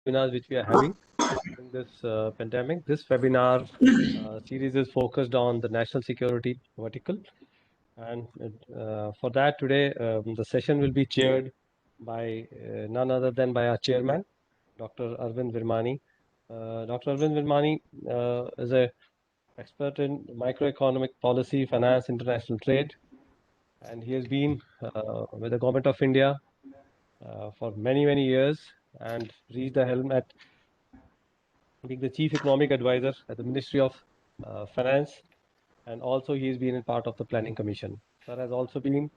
webinars which we are having during this pandemic. This webinar series is focused on the national security vertical. And for that today, the session will be chaired by none other than by our chairman, Dr. Arvind Virmani. Dr. Arvind Virmani is an expert in microeconomic policy, finance, international trade, and he has been with the government of India for many years and reached the helm at being the chief economic advisor at the Ministry of Finance, and also he has been a part of the Planning Commission. Sir has also been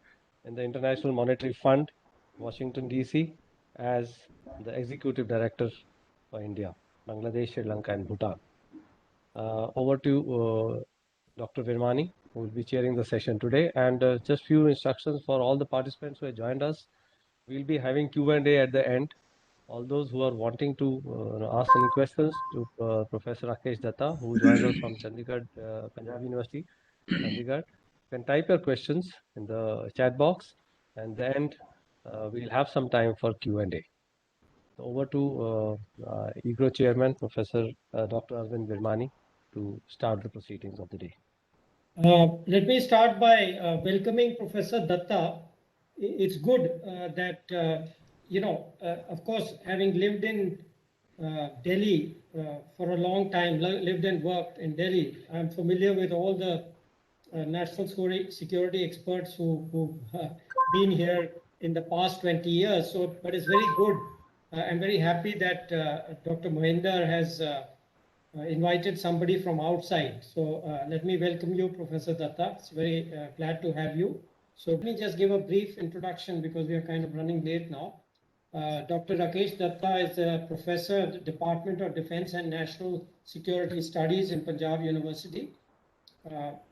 in the International Monetary Fund, Washington DC, as the executive director for India, Bangladesh, Sri Lanka, and Bhutan. Over to Dr. Virmani, who will be chairing the session today, and just few instructions for all the participants who have joined us. We'll be having Q&A at the end. All those who are wanting to ask any questions to Professor Rakesh Datta, who joins us from Chandigarh, Punjab University, Chandigarh, can type your questions in the chat box, and then we'll have some time for Q&A. So over to EGROW Chairman, Professor Dr. Arvind Virmani, to start the proceedings of the day. Let me start by welcoming Professor Datta. It's good that, of course, having lived in Delhi for a long time, lived and worked in Delhi, I'm familiar with all the national security experts who've been here in the past 20 years. So, but it's very good. I'm very happy that Dr. Mohinder has invited somebody from outside. So let me welcome you, Professor Datta. It's very glad to have you. So let me just give a brief introduction because we are kind of running late now. Dr. Rakesh Datta is a professor at the Department of Defense and National Security Studies in Punjab University.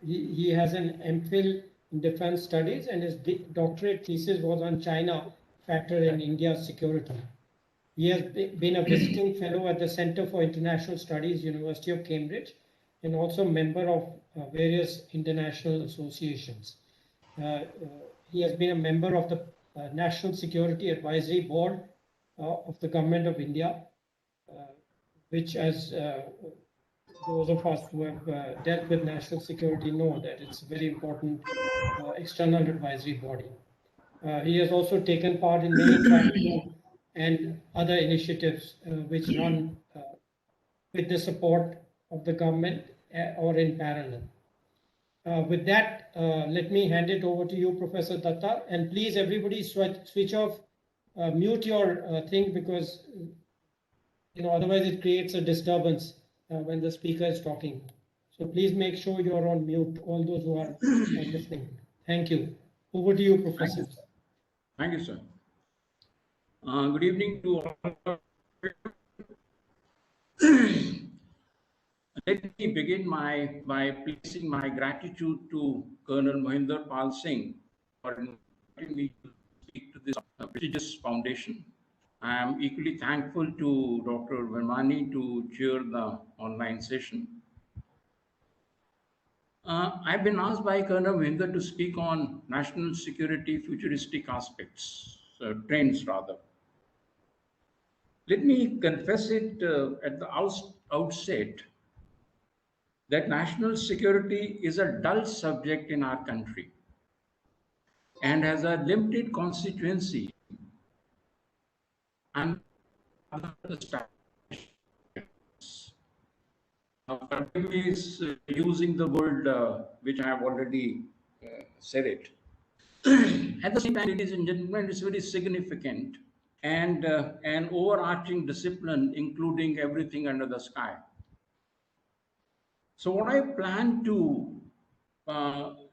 He has an MPhil in Defense Studies, and his doctorate thesis was on China factor in India's security. He has been a visiting fellow at the Center for International Studies, University of Cambridge, and also member of various international associations. He has been a member of the National Security Advisory Board of the Government of India, which, as those of us who have dealt with national security know, that it's a very important external advisory body. He has also taken part in many tracking and other initiatives which run with the support of the government or in parallel. With that, let me hand it over to you, Professor Datta, and please everybody switch off, mute your thing, because otherwise it creates a disturbance when the speaker is talking. So please make sure you're on mute, all those who are listening. Thank you. Over to you, Professor. Thank you, sir. Good evening to all. Let me begin by placing my gratitude to Colonel Mohinder Pal Singh for inviting me to speak to this prestigious foundation. I am equally thankful to Dr. Virmani to chair the online session. I've been asked by Colonel Mohinder to speak on national security futuristic aspects, trends rather. Let me confess it at the outset that national security is a dull subject in our country and has a limited constituency and other establishments. Forgive me is using the word which I have already said it. At the same time, ladies and gentlemen, it's very significant and an overarching discipline, including everything under the sky. So what I plan to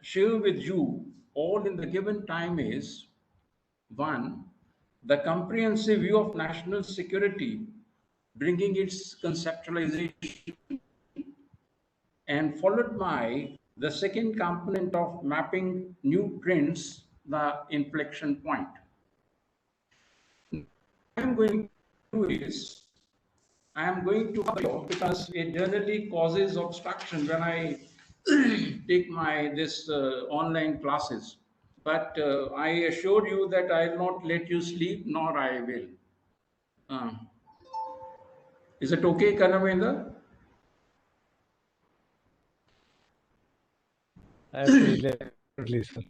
share with you all in the given time is, one, the comprehensive view of national security, bringing its conceptualization, and followed by the second component of mapping new trends, the inflection point. What I'm going to do is, I am going to, because it generally causes obstruction when I take this online classes. But I assure you that I will not let you sleep, nor I will. Is it okay, Karnavendra? Absolutely, absolutely, sir.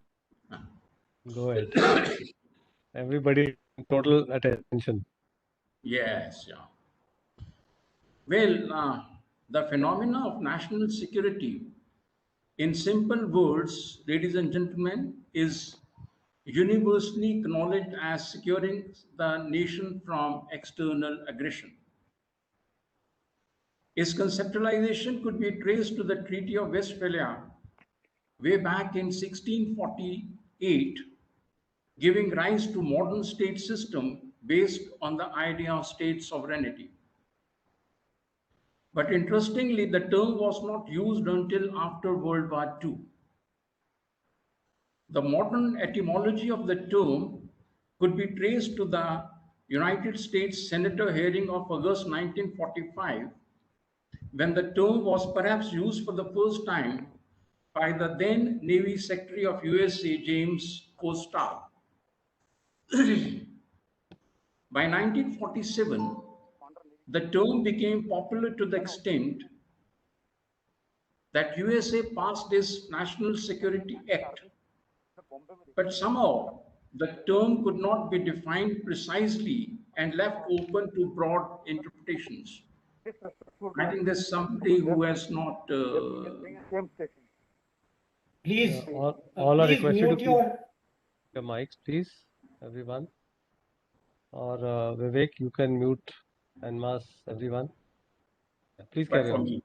Go ahead. Everybody, total attention. Yes, yeah. Well, the phenomena of national security, in simple words, ladies and gentlemen, is universally acknowledged as securing the nation from external aggression. Its conceptualization could be traced to the Treaty of Westphalia way back in 1648, giving rise to modern state system based on the idea of state sovereignty. But interestingly, the term was not used until after World War II. The modern etymology of the term could be traced to the United States Senator hearing of August 1945, when the term was perhaps used for the first time by the then Navy Secretary of USA, James Coastal. By 1947, the term became popular to the extent that USA passed its National Security Act, but somehow the term could not be defined precisely and left open to broad interpretations. I think there's somebody who has not. Please, All are please requested to mute keep your. your mics, please, everyone. Or Vivek, you can mute and mask everyone. Please But carry for on. me,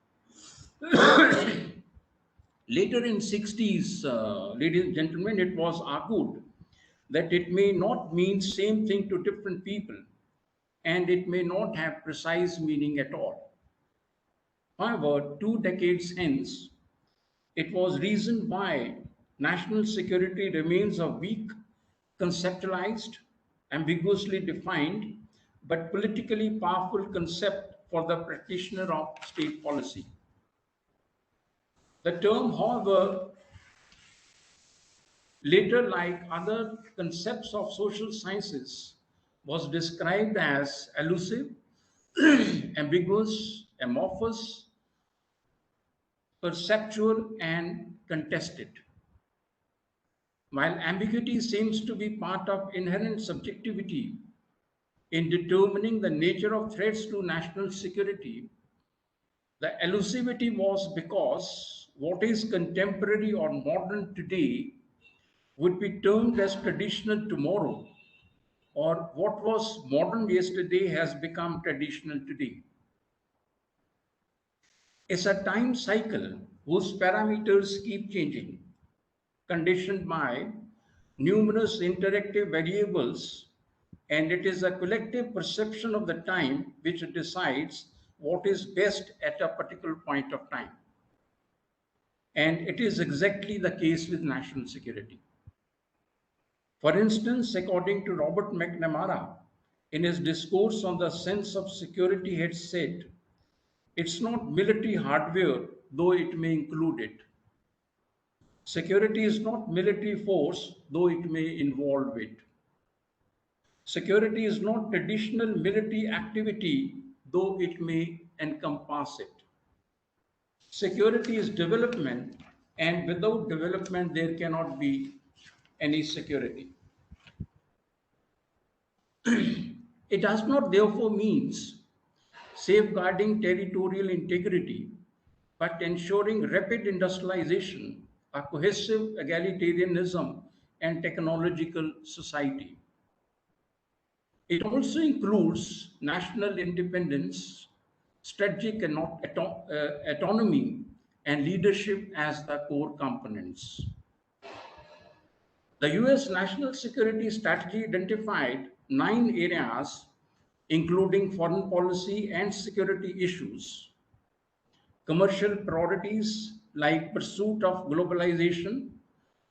later in 60s, ladies and gentlemen, it was argued that it may not mean same thing to different people, and it may not have precise meaning at all. However, 2 decades hence, it was reasoned why national security remains a weak, conceptualized, ambiguously defined, but politically powerful concept for the practitioner of state policy. The term, however, later, like other concepts of social sciences, was described as elusive, ambiguous, amorphous, perceptual, and contested. While ambiguity seems to be part of inherent subjectivity in determining the nature of threats to national security, the elusivity was because what is contemporary or modern today would be termed as traditional tomorrow, or what was modern yesterday has become traditional today. It's a time cycle whose parameters keep changing, conditioned by numerous interactive variables, and it is a collective perception of the time which decides what is best at a particular point of time. And it is exactly the case with national security. For instance, according to Robert McNamara, in his discourse on the sense of security, had said, it's not military hardware, though it may include it. Security is not military force, though it may involve it. Security is not traditional military activity, though it may encompass it. Security is development, and without development, there cannot be any security. It does not therefore means safeguarding territorial integrity, but ensuring rapid industrialization, a cohesive egalitarianism, and technological society. It also includes national independence, strategic autonomy, and leadership as the core components. The US national security strategy identified 9 areas, including foreign policy and security issues, commercial priorities like pursuit of globalization,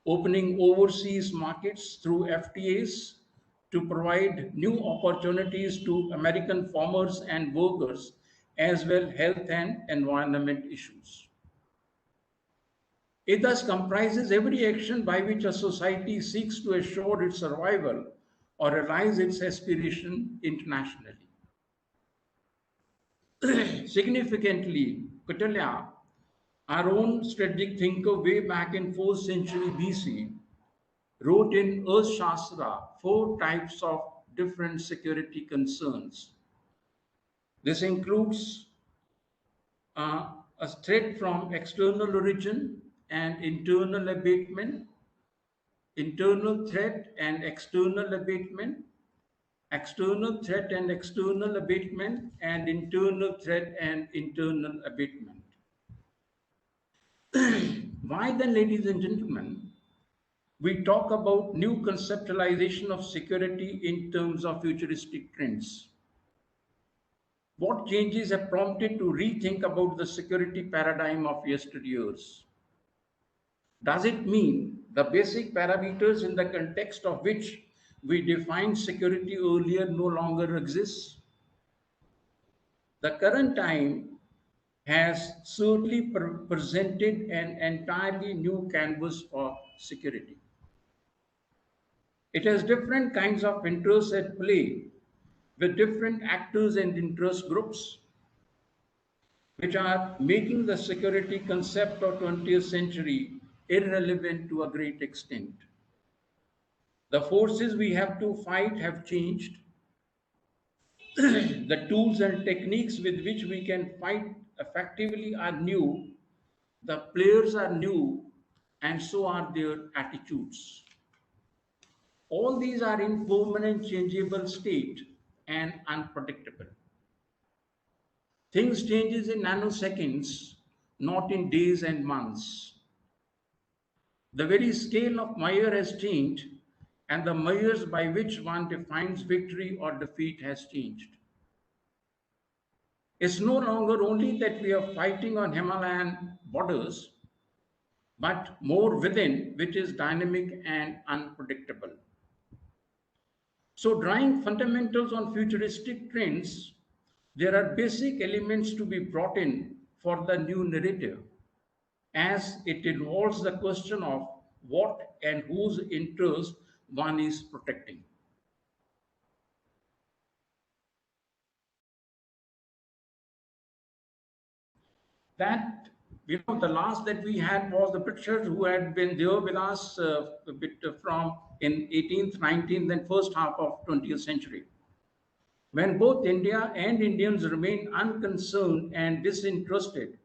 opening overseas markets through FTAs to provide new opportunities to American farmers and workers, as well as health and environment issues. It thus comprises every action by which a society seeks to assure its survival or realize its aspiration internationally. significantly, Kautilya, our own strategic thinker way back in 4th century BC, wrote in Earth Shastra 4 types of different security concerns. This includes a threat from external origin and internal abatement, internal threat and external abatement, external threat and external abatement, and internal threat and internal abatement. Why then, ladies and gentlemen, we talk about new conceptualization of security in terms of futuristic trends? What changes have prompted to rethink about the security paradigm of yesteryears? Does it mean the basic parameters in the context of which we defined security earlier no longer exist? The current time has certainly presented an entirely new canvas for security. It has different kinds of interests at play with different actors and interest groups, which are making the security concept of 20th century irrelevant to a great extent. The forces we have to fight have changed. The tools and techniques with which we can fight effectively are new. The players are new, and so are their attitudes. All these are in permanent changeable state and unpredictable. Things changes in nanoseconds, not in days and months. The very scale of Meyer has changed, and the measures by which one defines victory or defeat has changed. It's no longer only that we are fighting on Himalayan borders, but more within, which is dynamic and unpredictable. So, drawing fundamentals on futuristic trends, there are basic elements to be brought in for the new narrative, as it involves the question of what and whose interest one is protecting. That, the last that we had was the Britishers who had been there with us a bit from in 18th, 19th, and first half of 20th century, when both India and Indians remained unconcerned and disinterested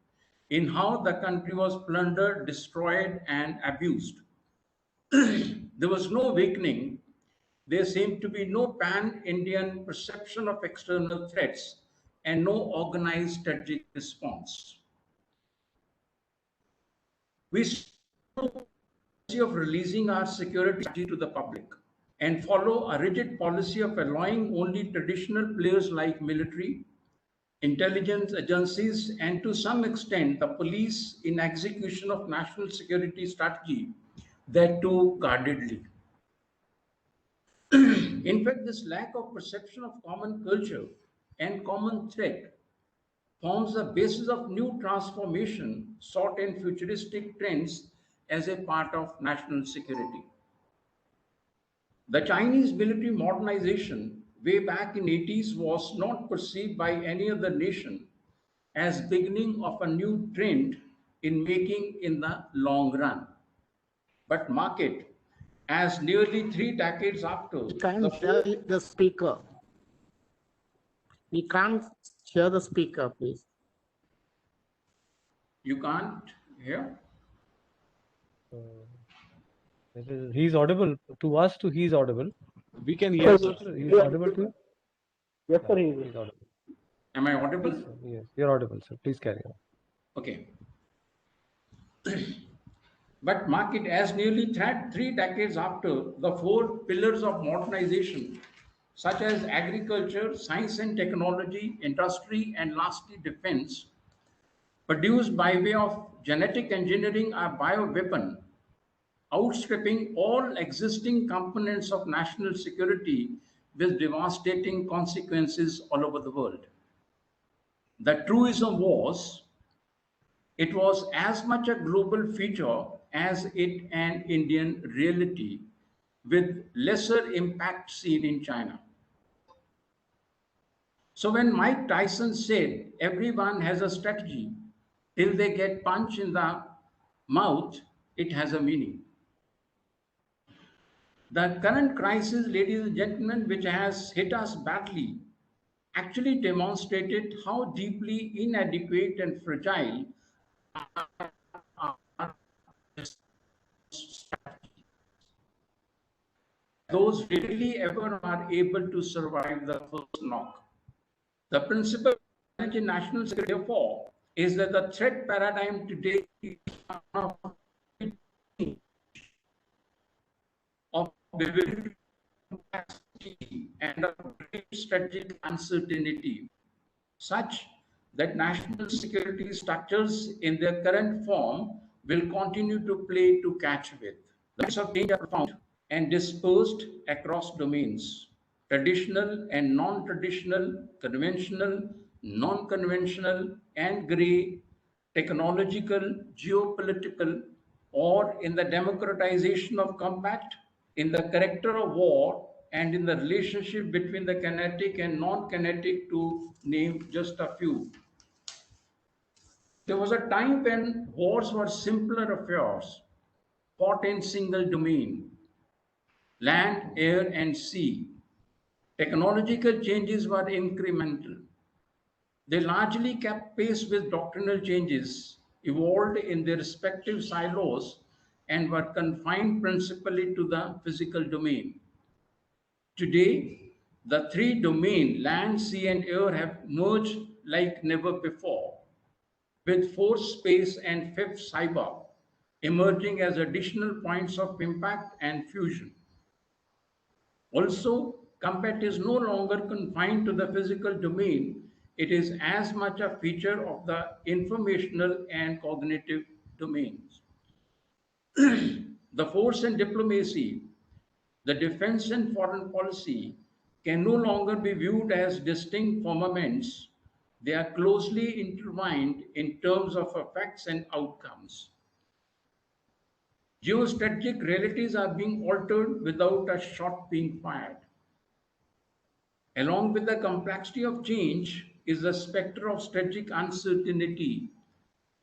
in how the country was plundered, destroyed, and abused. There was no awakening. There seemed to be no pan-Indian perception of external threats and no organized strategic response. We saw of releasing our security to the public and follow a rigid policy of allowing only traditional players like military, intelligence agencies, and to some extent the police in execution of national security strategy, that too guardedly. In fact, this lack of perception of common culture and common threat forms the basis of new transformation sought in futuristic trends as a part of national security. The Chinese military modernization way back in 80s was not perceived by any other nation as beginning of a new trend in making in the long run, but mark it as nearly 3 decades after We can't hear the speaker. We can't hear the speaker, please. You can't hear? He's audible to us. He's audible. We can hear, sir. He's audible to you? Yes, sir, he He's audible. Am I audible? Yes, you're audible, sir. Please carry on. Okay. But mark it as nearly 3 decades after the 4 pillars of modernization, such as agriculture, science and technology, industry, and lastly defense, produced by way of genetic engineering or bioweapon, outstripping all existing components of national security with devastating consequences all over the world. The truism was, it was as much a global feature as it an Indian reality, with lesser impact seen in China. So when Mike Tyson said everyone has a strategy till they get punched in the mouth, it has a meaning. The current crisis, ladies and gentlemen, which has hit us badly, actually demonstrated how deeply inadequate and fragile those rarely ever are able to survive the first knock. The principal challenge in national security, therefore, is that the threat paradigm today is one of bewildered complexity and of great strategic uncertainty, such that national security structures in their current form will continue to play to catch with. The risks of change are profound and dispersed across domains, traditional and non-traditional, conventional, non-conventional, and gray, technological, geopolitical, or in the democratization of combat, in the character of war, and in the relationship between the kinetic and non-kinetic, to name just a few. There was a time when wars were simpler affairs, fought in single domain, land, air, and sea. Technological changes were incremental. They largely kept pace with doctrinal changes, evolved in their respective silos, and were confined principally to the physical domain. Today, the three domains, land, sea, and air, have merged like never before, with fourth space and fifth cyber emerging as additional points of impact and fusion. Also, combat is no longer confined to the physical domain. It is as much a feature of the informational and cognitive domains. The force and diplomacy, the defense and foreign policy can no longer be viewed as distinct firmaments. They are closely intertwined in terms of effects and outcomes. Geostrategic realities are being altered without a shot being fired. Along with the complexity of change is the specter of strategic uncertainty,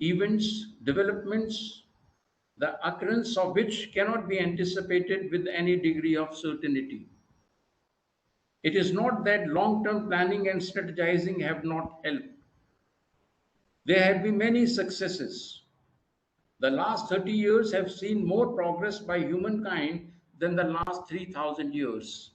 events, developments, the occurrence of which cannot be anticipated with any degree of certainty. It is not that long-term planning and strategizing have not helped. There have been many successes. The last 30 years have seen more progress by humankind than the last 3,000 years.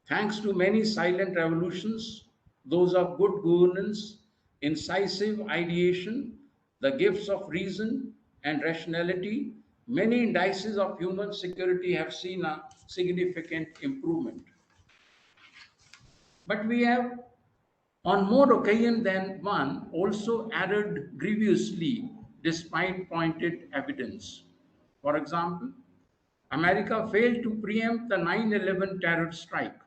Thanks to many silent revolutions, those of good governance, incisive ideation, the gifts of reason and rationality, many indices of human security have seen a significant improvement. But we have, on more occasion than one, also erred grievously despite pointed evidence. For example, America failed to preempt the 9/11 terror strike,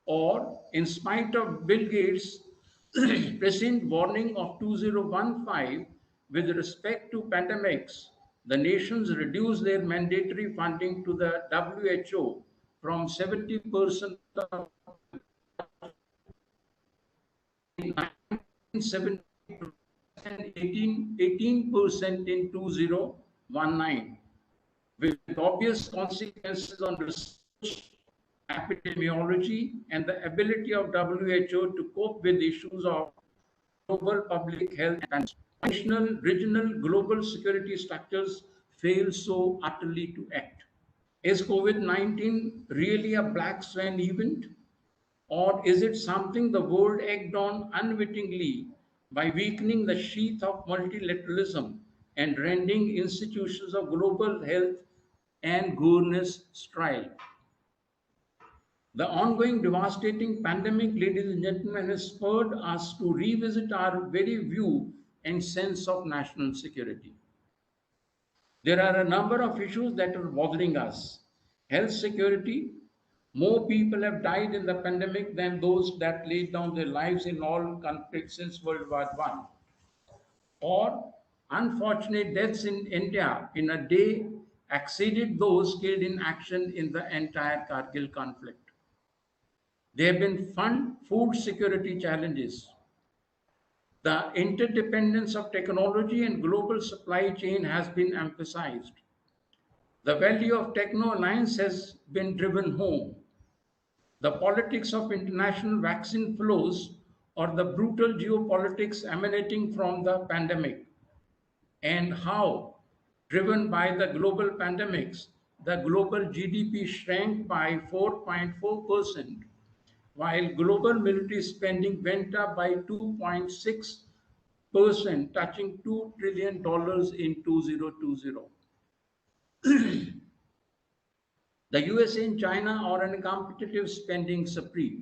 or in spite of Bill Gates' prescient warning of 2015 with respect to pandemics, the nations reduced their mandatory funding to the WHO from 70% of 1970 and 18% in 2019, with obvious consequences on research, epidemiology, and the ability of WHO to cope with issues of global public health and national, regional, global security structures fail so utterly to act. Is COVID-19 really a black swan event? Or is it something the world egged on unwittingly by weakening the sheath of multilateralism and rending institutions of global health and governance sterile? The ongoing devastating pandemic, ladies and gentlemen, has spurred us to revisit our very view and sense of national security. There are a number of issues that are bothering us. Health security. More people have died in the pandemic than those that laid down their lives in all conflicts since World War I. Or unfortunate deaths in India in a day exceeded those killed in action in the entire Kargil conflict. There have been food security challenges. The interdependence of technology and global supply chain has been emphasized. The value of techno alliance has been driven home. The politics of international vaccine flows or the brutal geopolitics emanating from the pandemic, and how, driven by the global pandemics, the global GDP shrank by 4.4%, while global military spending went up by 2.6%, touching $2 trillion in 2020. The USA and China are in a competitive spending spree.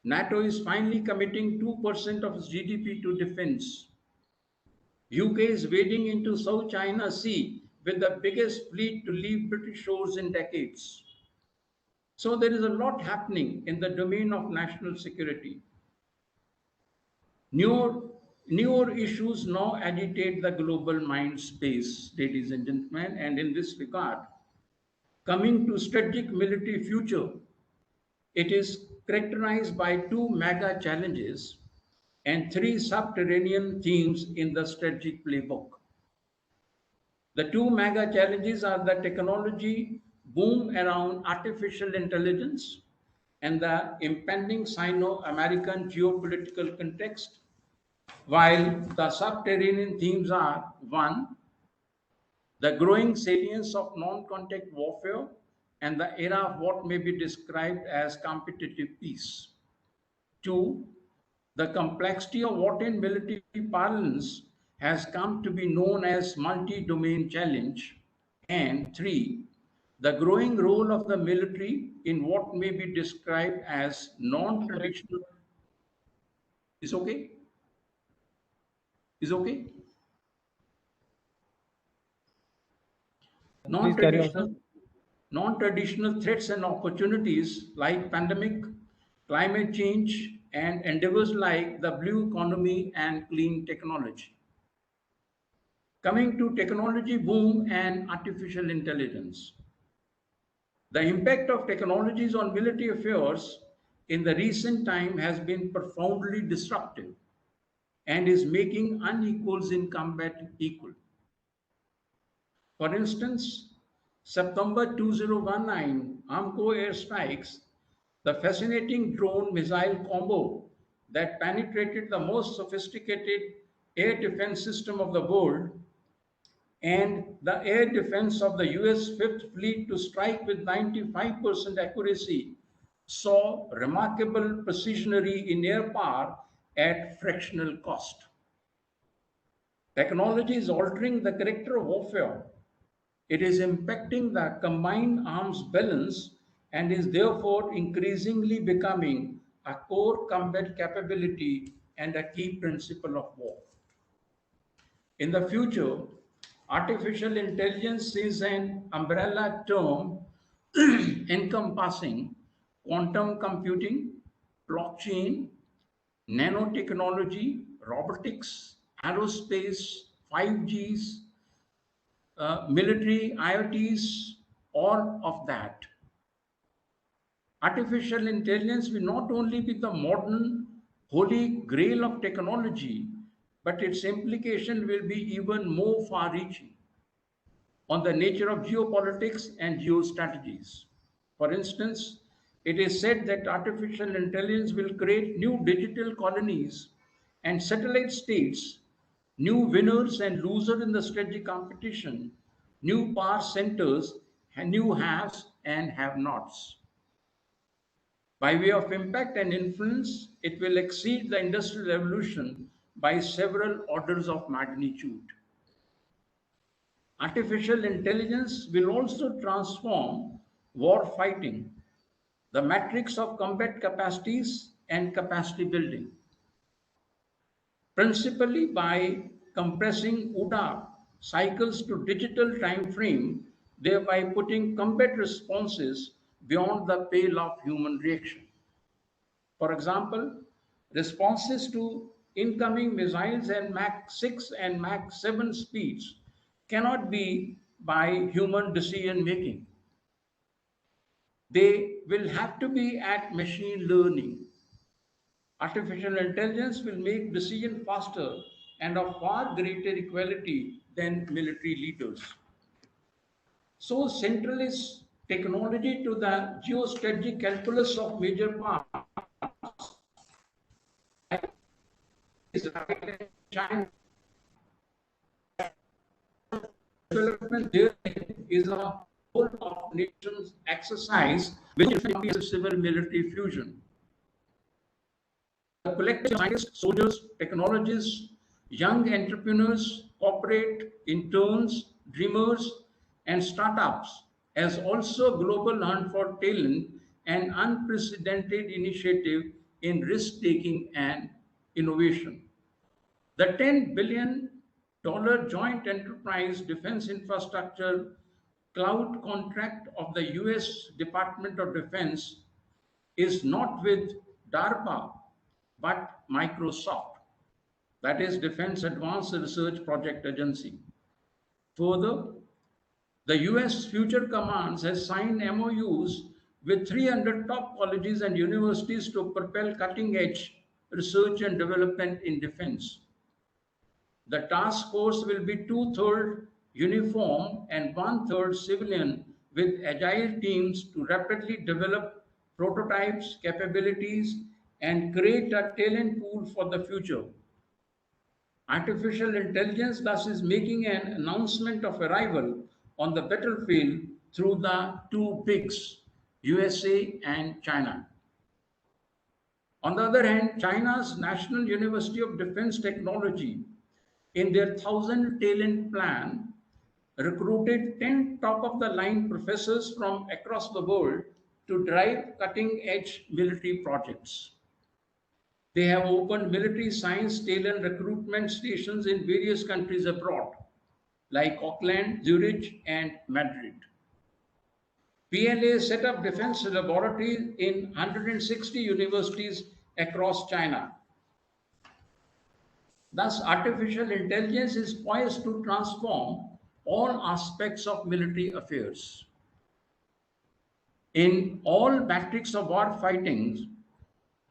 NATO is finally committing 2% of its GDP to defense. UK is wading into South China Sea with the biggest fleet to leave British shores in decades. So there is a lot happening in the domain of national security. Newer issues now agitate the global mind space, ladies and gentlemen, and in this regard, coming to strategic military future, it is characterized by two mega challenges and three subterranean themes in the strategic playbook. The two mega challenges are the technology boom around artificial intelligence and the impending Sino-American geopolitical context, while the subterranean themes are: one, the growing salience of non-contact warfare and the era of what may be described as competitive peace; two, the complexity of what in military parlance has come to be known as multi-domain challenge; and three, the growing role of the military in what may be described as non-traditional. Is okay? Is okay? Please carry on, sir. Non-traditional threats and opportunities like pandemic, climate change, and endeavors like the blue economy and clean technology. Coming to technology boom and artificial intelligence. The impact of technologies on military affairs in the recent time has been profoundly disruptive and is making unequals in combat equal. For instance, September 2019 Armco airstrikes, the fascinating drone missile combo that penetrated the most sophisticated air defense system of the world, and the air defense of the US Fifth Fleet to strike with 95% accuracy, saw remarkable precisionary in air power at fractional cost. Technology is altering the character of warfare. It is impacting the combined arms balance and is therefore increasingly becoming a core combat capability and a key principle of war. In the future, artificial intelligence is an umbrella term encompassing quantum computing, blockchain, nanotechnology, robotics, aerospace, 5Gs, military, IoTs, all of that. Artificial intelligence will not only be the modern holy grail of technology, but its implication will be even more far reaching on the nature of geopolitics and geostrategies. For instance, it is said that artificial intelligence will create new digital colonies and satellite states, new winners and losers in the strategic competition, new power centers, and new haves and have nots. By way of impact and influence, it will exceed the Industrial Revolution by several orders of magnitude. Artificial intelligence will also transform war fighting, the matrix of combat capacities and capacity building, principally by compressing OODA cycles to digital time frame, thereby putting combat responses beyond the pale of human reaction. For example, responses to incoming missiles at Mach 6 and Mach 7 speeds cannot be by human decision making. They will have to be at machine learning. Artificial intelligence will make decisions faster and of far greater equality than military leaders. So central is technology to the geostrategic calculus of major parts. China development there is a whole of nations exercise which is a civil military fusion. The collective scientists, soldiers, technologists, young entrepreneurs, corporate, interns, dreamers, and startups as also a global hunt for talent and unprecedented initiative in risk-taking and innovation. The $10 billion joint enterprise defense infrastructure cloud contract of the US Department of Defense is not with DARPA, but Microsoft, that is Defense Advanced Research Project Agency. Further, the US Future Commands has signed MOUs with 300 top colleges and universities to propel cutting-edge research and development in defense. The task force will be two-thirds uniform and one-third civilian with agile teams to rapidly develop prototypes, capabilities, and create a talent pool for the future. Artificial intelligence thus is making an announcement of arrival on the battlefield through the two bigs, USA and China. On the other hand, China's National University of Defense Technology, in their 1,000 talent plan, recruited 10 top-of-the-line professors from across the world to drive cutting-edge military projects. They have opened military science talent recruitment stations in various countries abroad, like Auckland, Zurich, and Madrid. PLA set up defense laboratories in 160 universities across China. Thus, artificial intelligence is poised to transform all aspects of military affairs. In all matrix of war fighting,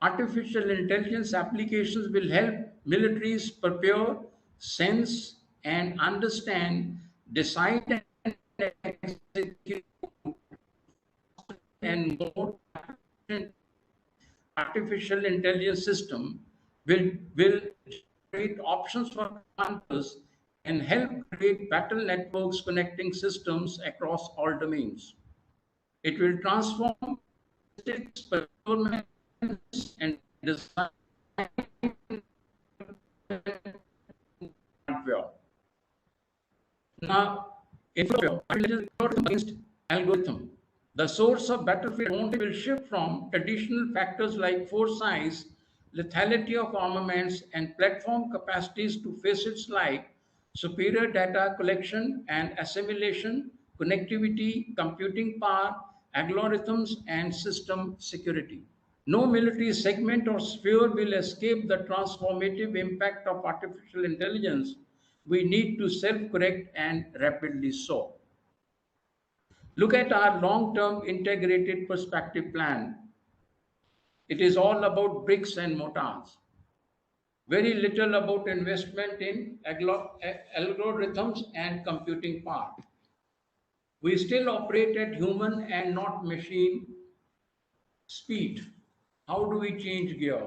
artificial intelligence applications will help militaries prepare, sense, and understand, decide, and execute, and more artificial intelligence system will create options for commanders and help create battle networks connecting systems across all domains. It will transform procurement and design hardware. Now, intelligence against algorithm. The source of battlefield will shift from traditional factors like force size, lethality of armaments, and platform capacities to facets like superior data collection and assimilation, connectivity, computing power, algorithms, and system security. No military segment or sphere will escape the transformative impact of artificial intelligence. We need to self-correct and rapidly so. Look at our long-term integrated perspective plan. It is all about bricks and mortars. Very little about investment in algorithms and computing power. We still operate at human and not machine speed. How do we change gear?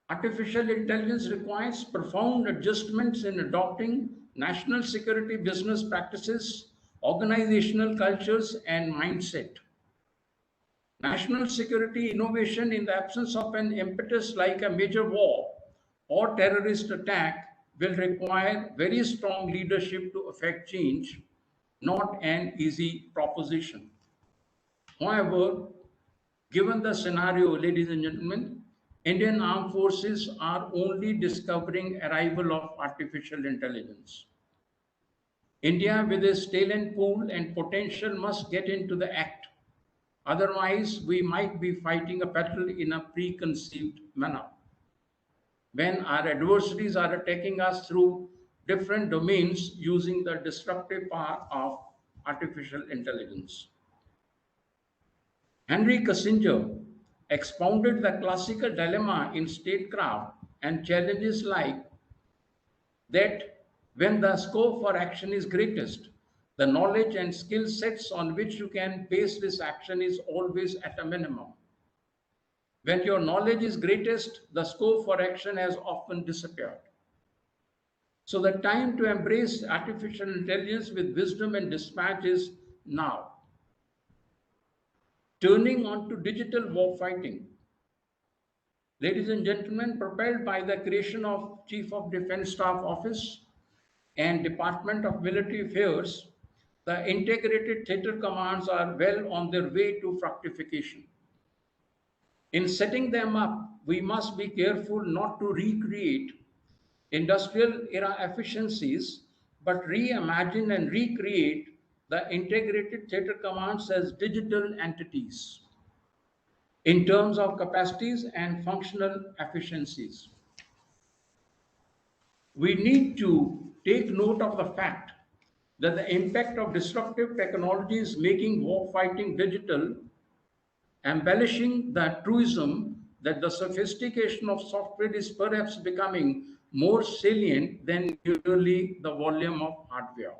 Artificial intelligence requires profound adjustments in adopting national security business practices, organizational cultures, and mindset. National security innovation in the absence of an impetus like a major war or terrorist attack will require very strong leadership to effect change, not an easy proposition. However, given the scenario, ladies and gentlemen, Indian armed forces are only discovering arrival of artificial intelligence. India, with its talent pool and potential, must get into the act. Otherwise, we might be fighting a battle in a preconceived manner. When our adversaries are attacking us through different domains using the disruptive power of artificial intelligence. Henry Kissinger expounded the classical dilemma in statecraft and challenges like that when the scope for action is greatest, the knowledge and skill sets on which you can base this action is always at a minimum. When your knowledge is greatest, the scope for action has often disappeared. So the time to embrace artificial intelligence with wisdom and dispatch is now. Turning on to digital warfighting. Ladies and gentlemen, propelled by the creation of Chief of Defense Staff Office and Department of Military Affairs, the integrated theater commands are well on their way to fructification. In setting them up, we must be careful not to recreate industrial era efficiencies, but reimagine and recreate the integrated theater commands as digital entities in terms of capacities and functional efficiencies. We need to take note of the fact that the impact of disruptive technologies making warfighting digital, embellishing the truism that the sophistication of software is perhaps becoming more salient than merely the volume of hardware.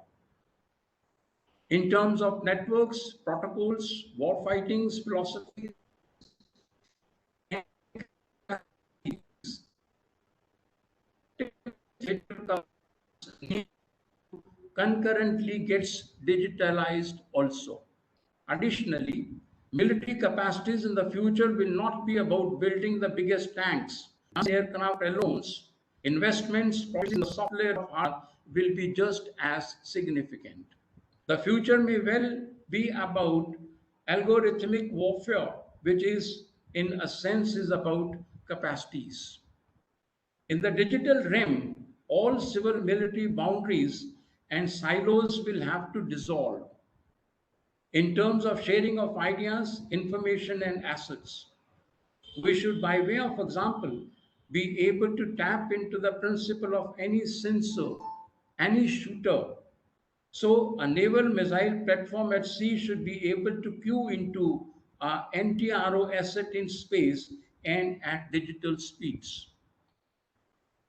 In terms of networks, protocols, warfighting's philosophies, concurrently gets digitalized also. Additionally, military capacities in the future will not be about building the biggest tanks, aircraft alone. Investments in the software of hardware will be just as significant. The future may well be about algorithmic warfare, which is, in a sense, is about capacities. In the digital realm, all civil military boundaries and silos will have to dissolve in terms of sharing of ideas, information, and assets. We should, by way of example, be able to tap into the principle of any sensor, any shooter. So, a naval missile platform at sea should be able to queue into a NTRO asset in space and at digital speeds.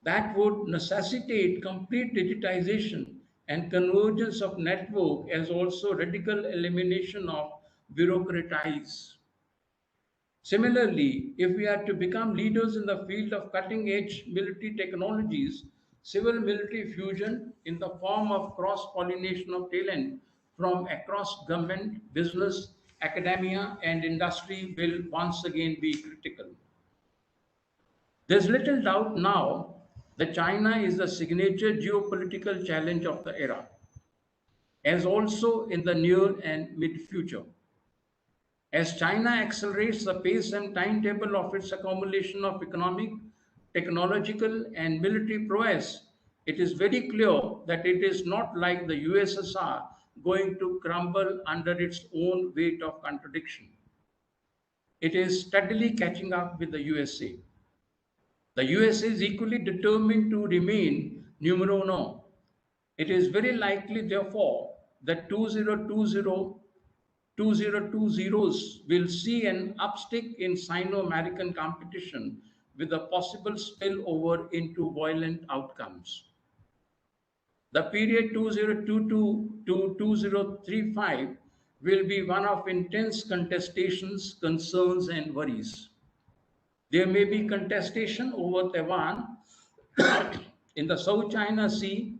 That would necessitate complete digitization and convergence of network as also radical elimination of bureaucratize. Similarly, if we are to become leaders in the field of cutting edge military technologies, civil military fusion in the form of cross pollination of talent from across government, business, academia, and industry will once again be critical. There's little doubt now that China is the signature geopolitical challenge of the era, as also in the near and mid future. As China accelerates the pace and timetable of its accumulation of economic, technological, and military prowess, it is very clear that it is not like the USSR going to crumble under its own weight of contradiction. It is steadily catching up with the USA. The USA is equally determined to remain numero uno. It is very likely, therefore, that 2020s will see an upstick in Sino-American competition with a possible spillover into violent outcomes. The period 2022 to 2035 will be one of intense contestations, concerns, and worries. There may be contestation over Taiwan in the South China Sea,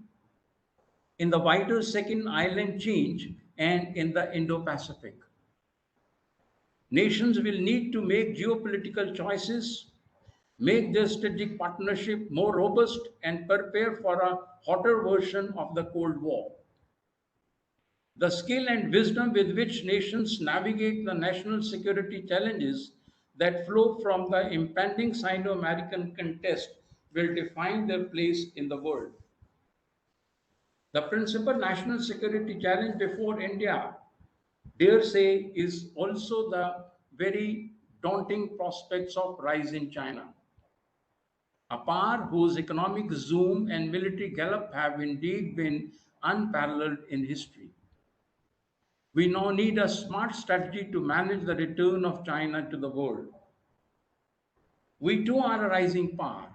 in the wider second island chain, and in the Indo-Pacific. Nations will need to make geopolitical choices, make their strategic partnership more robust, and prepare for a hotter version of the Cold War. The skill and wisdom with which nations navigate the national security challenges that flow from the impending Sino-American contest will define their place in the world. The principal national security challenge before India, dare say, is also the very daunting prospects of rise in China, a power whose economic zoom and military gallop have indeed been unparalleled in history. We now need a smart strategy to manage the return of China to the world. We too are a rising power,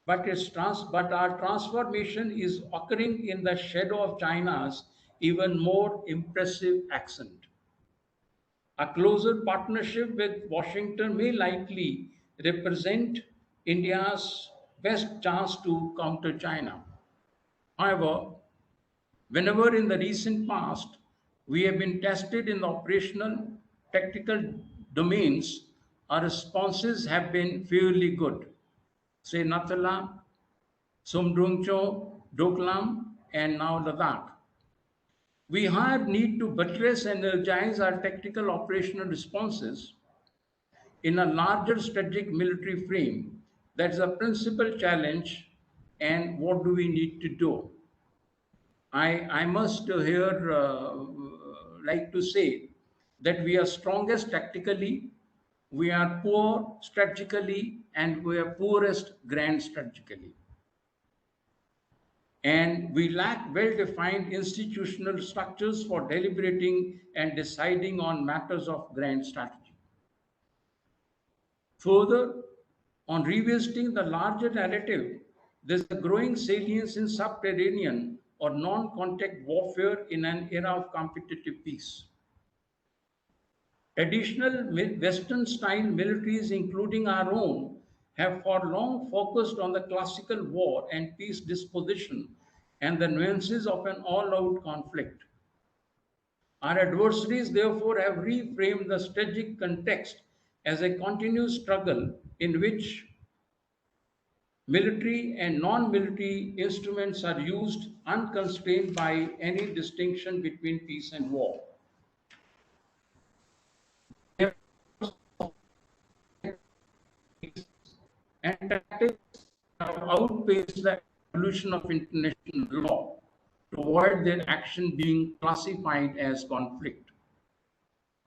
but our transformation is occurring in the shadow of China's even more impressive accent. A closer partnership with Washington may likely represent India's best chance to counter China. However, whenever in the recent past we have been tested in the operational, tactical domains, our responses have been fairly good. Say Natala, Sumdrungcho, Doklam, and now Ladakh. We have need to buttress and energize our tactical operational responses in a larger strategic military frame. That's a principal challenge. And what do we need to do? I must here like to say that we are strongest tactically, we are poor strategically, and we are poorest grand strategically. And we lack well-defined institutional structures for deliberating and deciding on matters of grand strategy. Further, on revisiting the larger narrative, there's a growing salience in subterranean or non-contact warfare in an era of competitive peace. Additional Western-style militaries, including our own, have for long focused on the classical war and peace disposition and the nuances of an all-out conflict. Our adversaries, therefore, have reframed the strategic context as a continuous struggle in which military and non-military instruments are used unconstrained by any distinction between peace and war. And tactics have outpaced the evolution of international law to avoid their action being classified as conflict,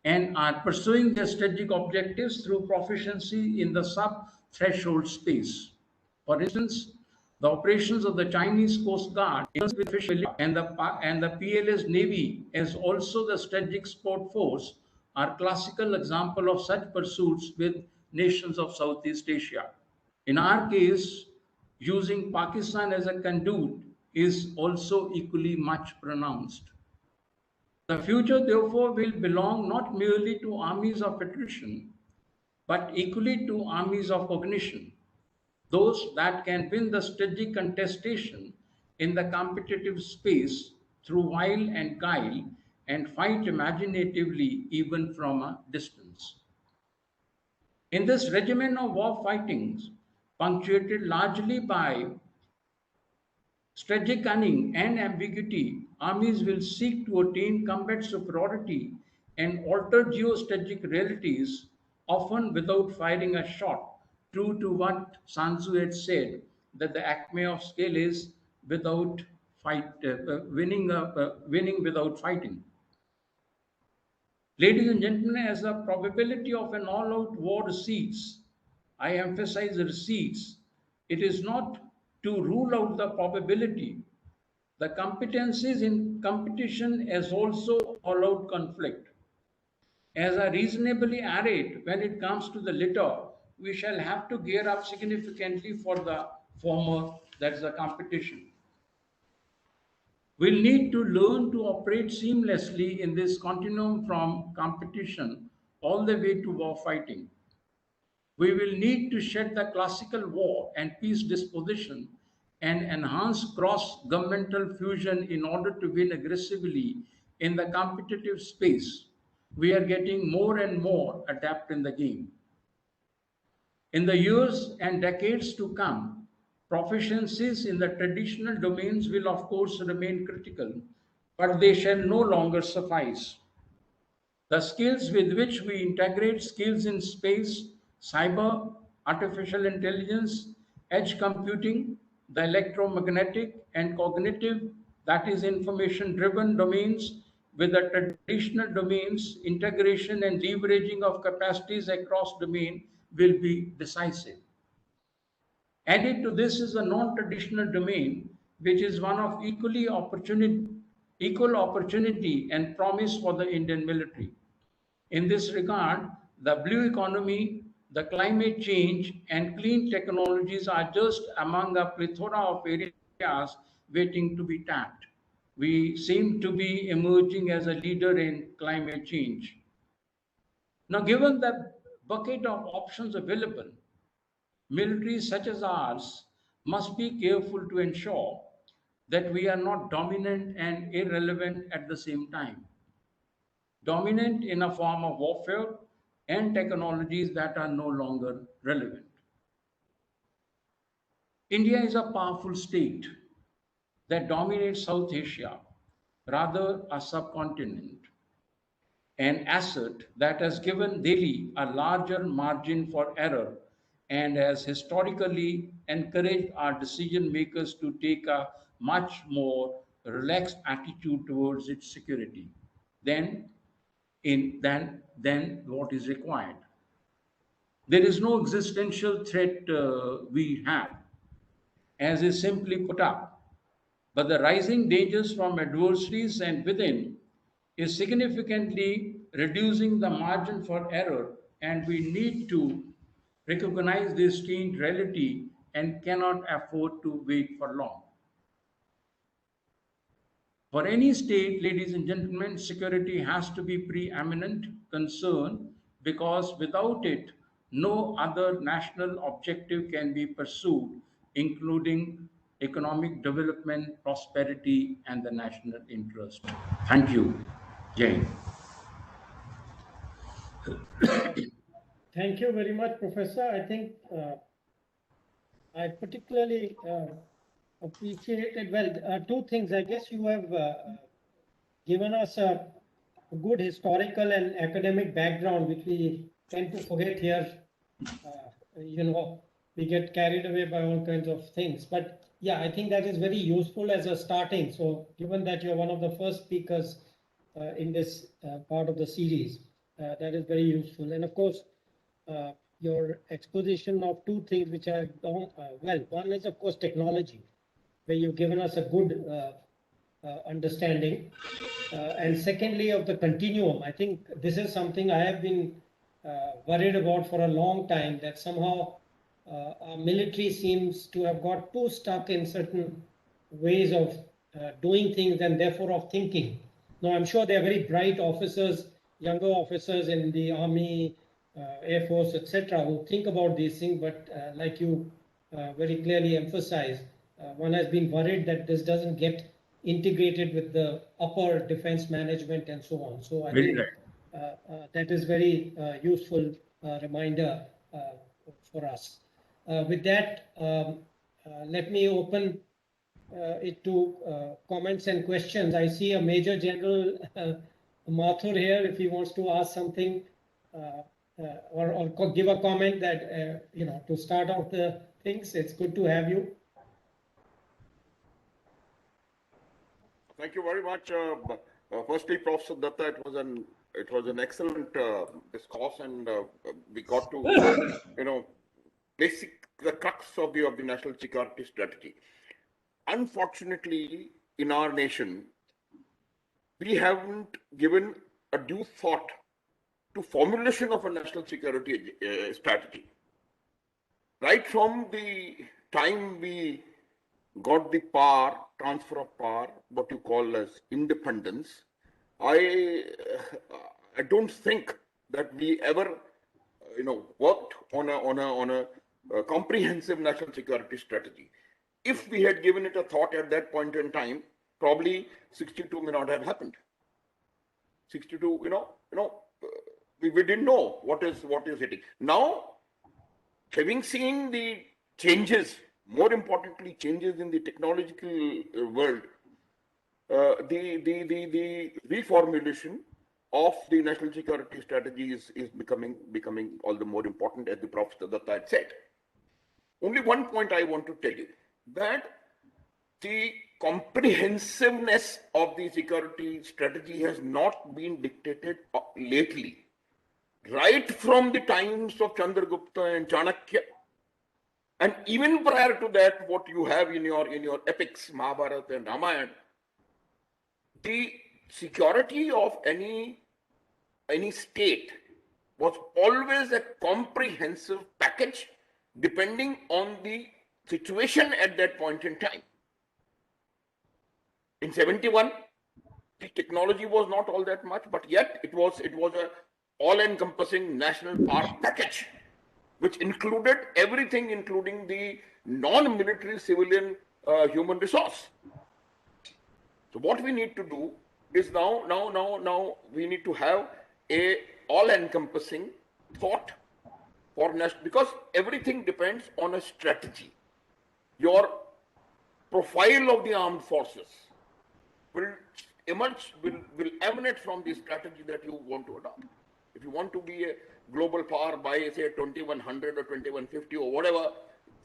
and are pursuing their strategic objectives through proficiency in the sub-threshold space. For instance, the operations of the Chinese Coast Guard with fish and the PLS Navy as also the strategic support force are classical example of such pursuits with nations of Southeast Asia. In our case, using Pakistan as a conduit is also equally much pronounced. The future, therefore, will belong not merely to armies of attrition, but equally to armies of cognition, those that can win the strategic contestation in the competitive space through wile and guile and fight imaginatively even from a distance. In this regimen of war fightings, punctuated largely by strategic cunning and ambiguity, armies will seek to attain combat superiority and alter geostrategic realities, often without firing a shot, true to what Sun Tzu had said, that the acme of skill is without winning without fighting. Ladies and gentlemen, as the probability of an all-out war recedes, I emphasize recedes, it is not to rule out the probability. The competencies in competition as also all-out conflict. As are reasonably arrayed when it comes to the litter, we shall have to gear up significantly for the former, that is the competition. We'll need to learn to operate seamlessly in this continuum from competition all the way to war fighting. We will need to shed the classical war and peace disposition and enhance cross-governmental fusion in order to win aggressively in the competitive space. We are getting more and more adept in the game. In the years and decades to come, proficiencies in the traditional domains will of course remain critical, but they shall no longer suffice. The skills with which we integrate skills in space, cyber, artificial intelligence, edge computing, the electromagnetic and cognitive, that is information-driven domains, with the traditional domains, integration and leveraging of capacities across domain will be decisive. Added to this is a non-traditional domain, which is one of equally opportunity equal opportunity and promise for the Indian military. In this regard, the blue economy, the climate change, and clean technologies are just among a plethora of areas waiting to be tapped. We seem to be emerging as a leader in climate change. Now, given the bucket of options available, militaries such as ours must be careful to ensure that we are not dominant and irrelevant at the same time. Dominant in a form of warfare and technologies that are no longer relevant. India is a powerful state that dominates South Asia, rather a subcontinent, an asset that has given Delhi a larger margin for error and has historically encouraged our decision makers to take a much more relaxed attitude towards its security than than what is required. There is no existential threat we have, as is simply put up, but the rising dangers from adversaries and within is significantly reducing the margin for error, and we need to recognize this changed reality and cannot afford to wait for long. For any state, ladies and gentlemen, security has to be preeminent concern because without it, no other national objective can be pursued, including economic development, prosperity, and the national interest. Thank you. Jai. Thank you very much, Professor. I think I particularly appreciated, well, two things. I guess you have given us a good historical and academic background, which we tend to forget here. We get carried away by all kinds of things. But yeah, I think that is very useful as a starting. So given that you're one of the first speakers in this part of the series, that is very useful. And of course, your exposition of two things which are, well, one is of course technology, where you've given us a good understanding. And secondly, of the continuum. I think this is something I have been worried about for a long time, that somehow our military seems to have got too stuck in certain ways of doing things and therefore of thinking. Now, I'm sure there are very bright officers, younger officers in the Army, Air Force, etc., who think about these things, but like you very clearly emphasized, one has been worried that this doesn't get integrated with the upper defense management and so on. So I think that is very useful reminder for us. With that, let me open it to comments and questions. I see a Major General Mathur here, if he wants to ask something or give a comment that, to start off the things. It's good to have you. Thank you very much. Firstly, Professor Datta, it was an excellent discourse, and we got to the crux of the national security strategy. Unfortunately, in our nation, we haven't given a due thought to formulation of a national security strategy. Right from the time we got the power, transfer of power, what you call as independence, I don't think that we ever, worked on a comprehensive national security strategy. If we had given it a thought at that point in time, probably 62 may not have happened. 62, we didn't know what is hitting. Now, having seen the changes, more importantly, changes in the technological world, the reformulation of the national security strategy is becoming all the more important, as the Professor Datta had said. Only one point I want to tell you, that the comprehensiveness of the security strategy has not been dictated lately. Right from the times of Chandragupta and Chanakya, and even prior to that, what you have in your epics, Mahabharata and Ramayana, the security of any state was always a comprehensive package depending on the situation at that point in time. In 71, the technology was not all that much, but yet it was a all-encompassing national power package, which included everything, including the non-military civilian human resource. So what we need to do is now we need to have a all-encompassing thought for national, because everything depends on a strategy. Your profile of the armed forces will emerge, will emanate from the strategy that you want to adopt. If you want to be a global power by say 2100 or 2150 or whatever,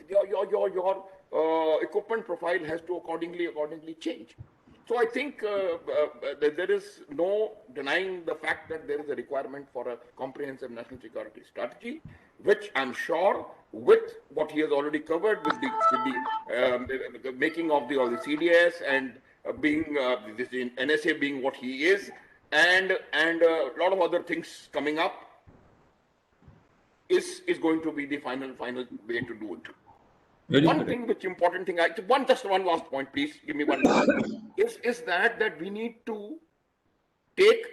your equipment profile has to accordingly change. So I think there is no denying the fact that there is a requirement for a comprehensive national security strategy, which I'm sure with what he has already covered with the making of all the CDS and being this NSA being what he is, and a lot of other things coming up, is going to be the final way to do it. One thing, which important thing, just one last point, please give me 1 minute, is that we need to take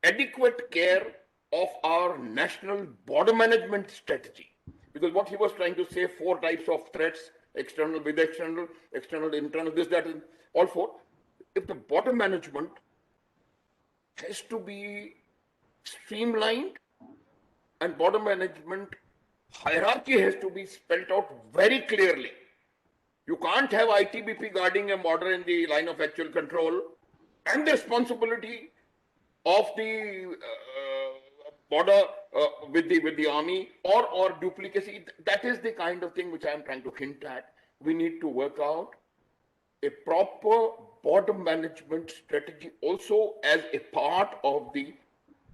adequate care of our national border management strategy, because what he was trying to say, 4 types of threats, external, internal, this, that, and all 4. If the border management has to be streamlined and border management hierarchy has to be spelled out very clearly. You can't have ITBP guarding a border in the line of actual control and the responsibility of the border with the army or duplicacy. That is the kind of thing which I am trying to hint at. We need to work out a proper border management strategy also as a part of the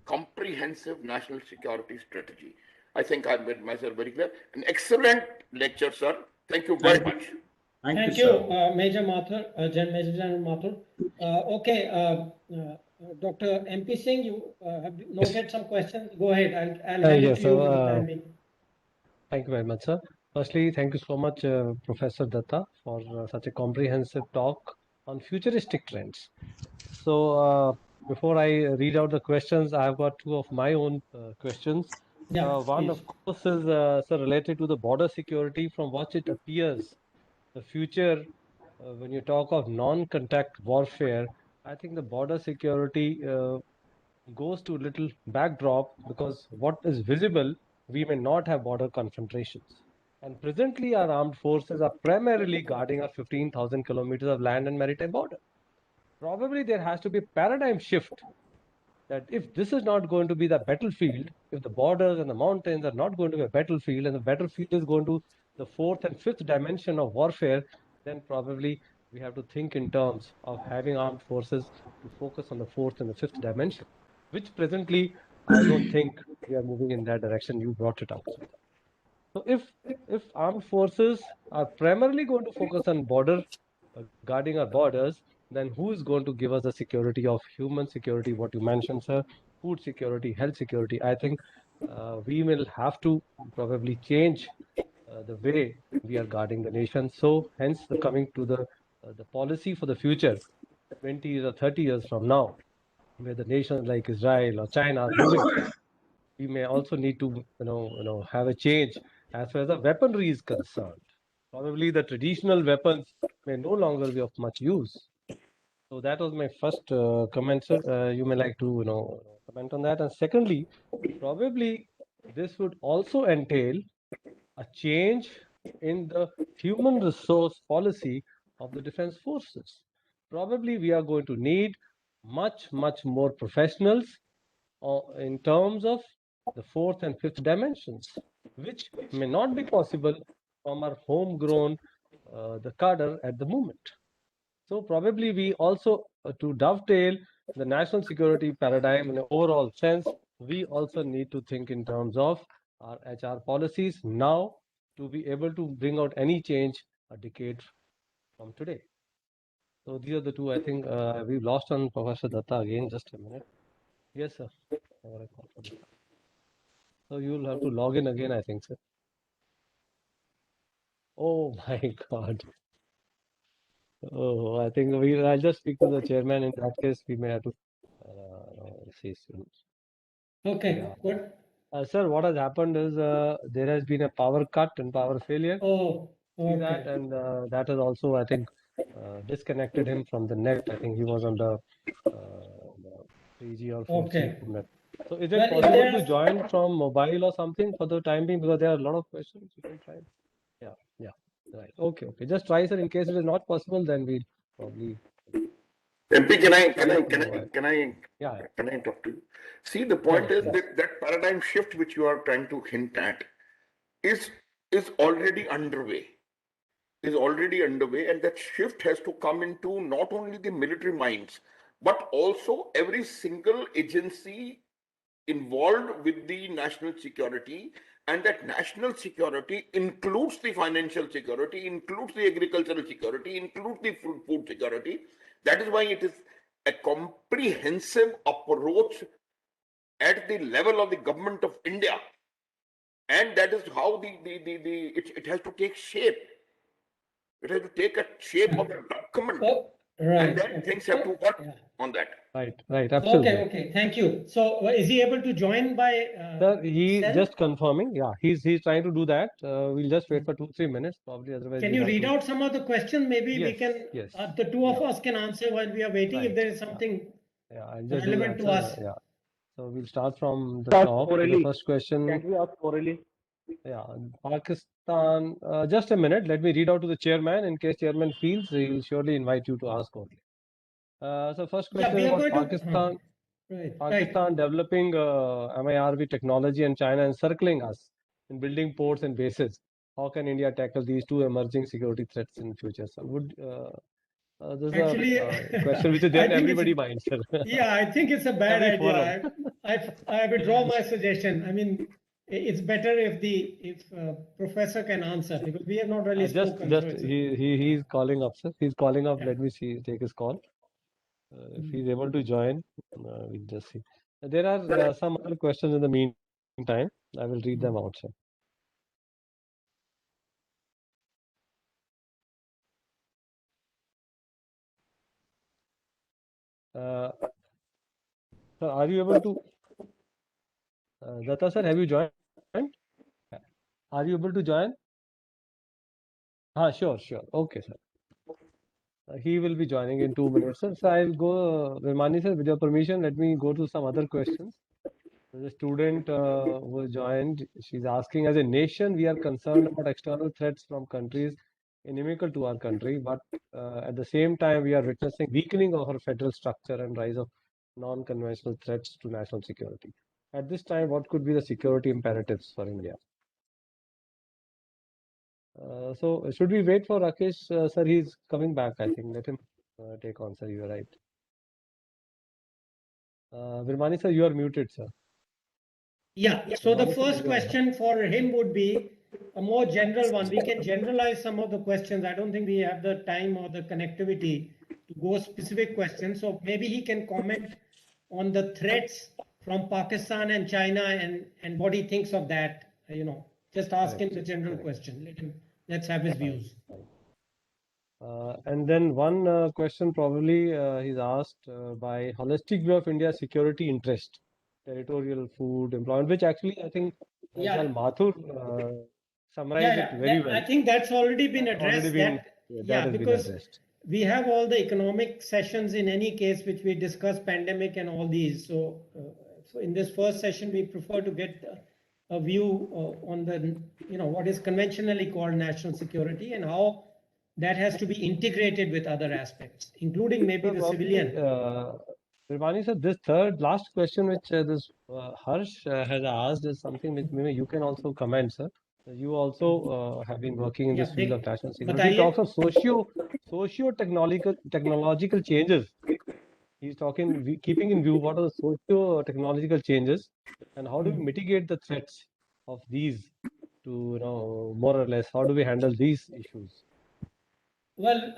comprehensive national security strategy. I think I've made myself very clear. An excellent lecture, sir. Thank you very much. Thank you, Major Mathur, Major General Mathur. Okay, Dr. MP Singh, you have noted some questions. Go ahead. I'll hand it to you for the time being. Thank you very much, sir. Firstly, thank you so much, Professor Datta, for such a comprehensive talk on futuristic trends. So before I read out the questions, I have got 2 of my own questions. One, of course, is sir, related to the border security. From what it appears, the future, when you talk of non-contact warfare, I think the border security goes to a little backdrop, because what is visible, we may not have border confrontations. And presently, our armed forces are primarily guarding our 15,000 kilometers of land and maritime border. Probably there has to be a paradigm shift, that if this is not going to be the battlefield, if the borders and the mountains are not going to be a battlefield, and the battlefield is going to the 4th and 5th dimension of warfare, then probably we have to think in terms of having armed forces to focus on the 4th and the 5th dimension, which presently I don't think we are moving in that direction. You brought it up. So if armed forces are primarily going to focus on guarding our borders, then who is going to give us the security of human security, what you mentioned, sir, food security, health security? I think we will have to probably change the way we are guarding the nation. So hence the coming to the policy for the future, 20 or 30 years from now, where the nations like Israel or China are moving, we may also need to have a change as far as the weaponry is concerned. Probably the traditional weapons may no longer be of much use. So that was my first comment, sir. You may like to comment on that. And secondly, probably this would also entail a change in the human resource policy of the defense forces. Probably we are going to need much more professionals in terms of the 4th and 5th dimensions, which may not be possible from our homegrown the cadre at the moment. So probably we also, to dovetail the national security paradigm in an overall sense, we also need to think in terms of our HR policies now to be able to bring out any change a decade from today. So these are the two. I think we've lost on Professor Datta again. Just a minute. Yes, sir. I got a call from you. So you'll have to log in again, I think, sir. Oh my God. Oh, I think I'll just speak to the chairman. In that case, we may have to see soon. Okay, Yeah. good. Sir, what has happened is there has been a power cut and power failure. Oh, See that, okay. and that has also, I think, disconnected him from the net. I think he was on the 3G or 4G Okay. net. So is it Well, if possible there to are, join from mobile or something for the time being? Because there are a lot of questions. You can try. Yeah, yeah. Right. Okay, okay. Just try, sir. In case it is not possible, then we'll probably MP, can I try from mobile. Yeah, can I talk to you? See, the yes, point is yes. that paradigm shift which you are trying to hint at is already underway. Is already underway, and that shift has to come into not only the military minds, but also every single agency involved with the national security, and that national security includes the financial security, includes the agricultural security, includes the food security. That is why it is a comprehensive approach at the level of the government of India, and that is how it has to take shape. It has to take a shape of a document, oh, and right. then Okay. things have to work Yeah. on that. Right, right. Okay, Absolutely. okay. Thank you. So is he able to join by Sir, he cell? just confirming. Yeah, he's trying to do that. We'll just wait for 2-3 minutes, probably. Otherwise, Can we'll you have read to. out some of the questions? Maybe we Yes, can, yes. the two of Yeah, us can answer while we are waiting if right. there is Yeah, something yeah. I'll just do relevant that, to sir. us. Yeah. So we'll start from the Ask top. So the orally. first question. Can we ask orally? Yeah, Pakistan. Just a minute. Let me read out to the chairman. In case chairman feels, he will surely invite you to ask only. So first Yeah, question we is are about going to, Pakistan. right, right. Pakistan developing MIRV technology and China encircling us in building ports and bases. How can India tackle these two emerging security threats in future? So this is Actually, a question which is there I in think it's, everybody's mind, sir. yeah, I think it's a bad Every forum. idea. I withdraw my suggestion. I mean, it's better if professor can answer because we have not really spoken. So it's, He's calling up, sir. He's calling up. yeah. Let me see, take his call. If he's able to join, we'll just see. There are some other questions in the meantime. I will read them out, sir. Uh, Sir, are you able to? Datta sir, have you joined? Are you able to join? Sure, sure. Okay, sir. He will be joining in 2 minutes, sir. So I'll go, Vimani sir, with your permission, let me go to some other questions. The student who joined, she's asking, as a nation, we are concerned about external threats from countries inimical to our country, but at the same time, we are witnessing weakening of our federal structure and rise of non-conventional threats to national security. At this time, what could be the security imperatives for India? So should we wait for Rakesh, sir? He's coming back, I think. Let him take on, sir. You are right. Virmani, sir, you are muted, sir. Yeah. So the Virmani, sir, first you are. question for him would be a more general one. We can generalize some of the questions. I don't think we have the time or the connectivity to go specific questions. So maybe he can comment on the threats from Pakistan and China and what he thinks of that. Just ask him the general question. Let's have his views. And then one question probably he's asked by holistic view of India's security interest, territorial, food, employment, which actually I think Yeah. Mathur summarized it very well. I think that's already been That's already addressed. been that has been Because addressed. we have all the economic sessions in any case, which we discuss pandemic and all these. So in this first session, we prefer to get a view on the, what is conventionally called national security and how that has to be integrated with other aspects, including maybe So the probably, civilian. Virmani sir, this last question which this Harsh has asked is something which maybe you can also comment, sir. You also have been working in this field of national security. He talks of socio-technological changes. He's talking, keeping in view what are the socio-technological changes and how do we mitigate the threats of these to, more or less, how do we handle these issues? Well,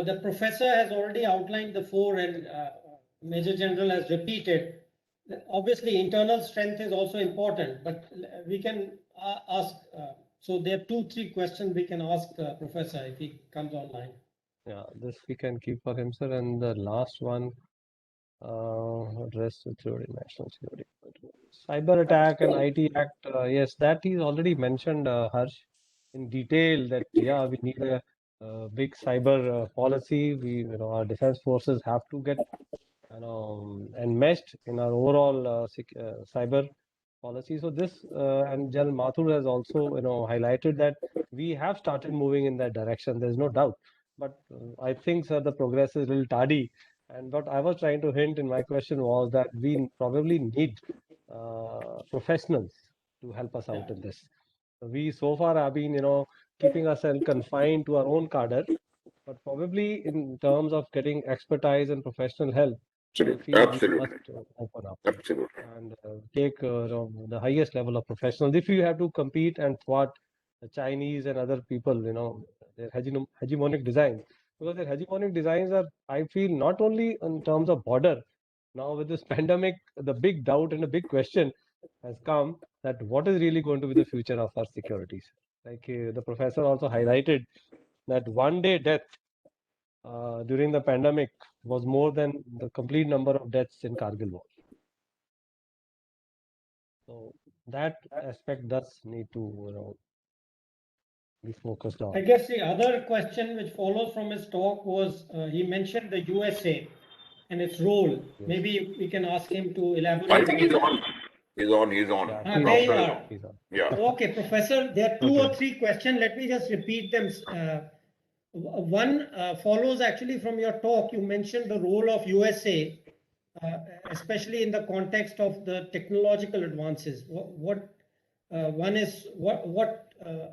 the professor has already outlined the four, and Major General has repeated. Obviously, internal strength is also important, but we can ask. So there are 2-3 questions we can ask Professor if he comes online. Yeah, this we can keep for him, sir. And the last one, address security, national security. Cyber attack and IT Act. Yes, that is already mentioned, Harsh, in detail. That yeah, we need a big cyber policy. Our defense forces have to get enmeshed in our overall cyber policy. So this and General Mathur has also highlighted that we have started moving in that direction. There's no doubt, but I think, sir, the progress is a little tardy. And what I was trying to hint in my question was that we probably need professionals to help us out in this. We so far have been, keeping ourselves confined to our own cadre, but probably in terms of getting expertise and professional help, I feel we must Absolutely. open up Absolutely. and take the highest level of professionals. If you have to compete and thwart the Chinese and other people, their hegemonic designs, because their hegemonic designs are, I feel, not only in terms of border. Now with this pandemic, the big doubt and the big question has come that what is really going to be the future of our securities. Like the professor also highlighted that one day death during the pandemic was more than the complete number of deaths in Kargil war. So that aspect does need to be focused on. I guess the other question which follows from his talk was he mentioned the USA and its role. Yes. Maybe we can ask him to I elaborate. think he's on. He's on. He's on. Yeah, Ah, there you are. he's on. Yeah. Okay, Professor, there are 2 Okay. or 3 questions. Let me just repeat them. One follows actually from your talk. You mentioned the role of USA, especially in the context of the technological advances. One is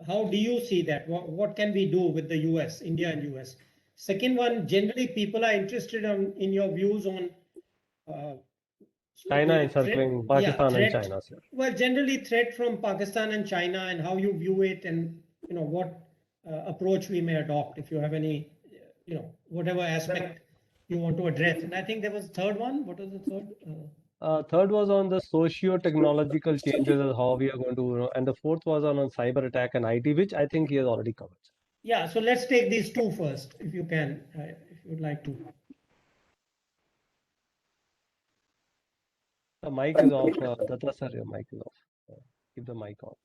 how do you see that? What can we do with the US, India and US? Second one, generally people are interested in your views on China the encircling Pakistan and threat. China, sir. Well, generally threat from Pakistan and China, and how you view it, and what approach we may adopt, if you have any, whatever aspect you want to address. And I think there was a third one. What was the third? Third was on the socio-technological changes and how we are going to, and the fourth was on cyber attack and IT, which I think he has already covered. Yeah, so let's take these 2 first, if you can, if you'd like to. The mic is off. Datta sir, your mic is off. Keep the mic on.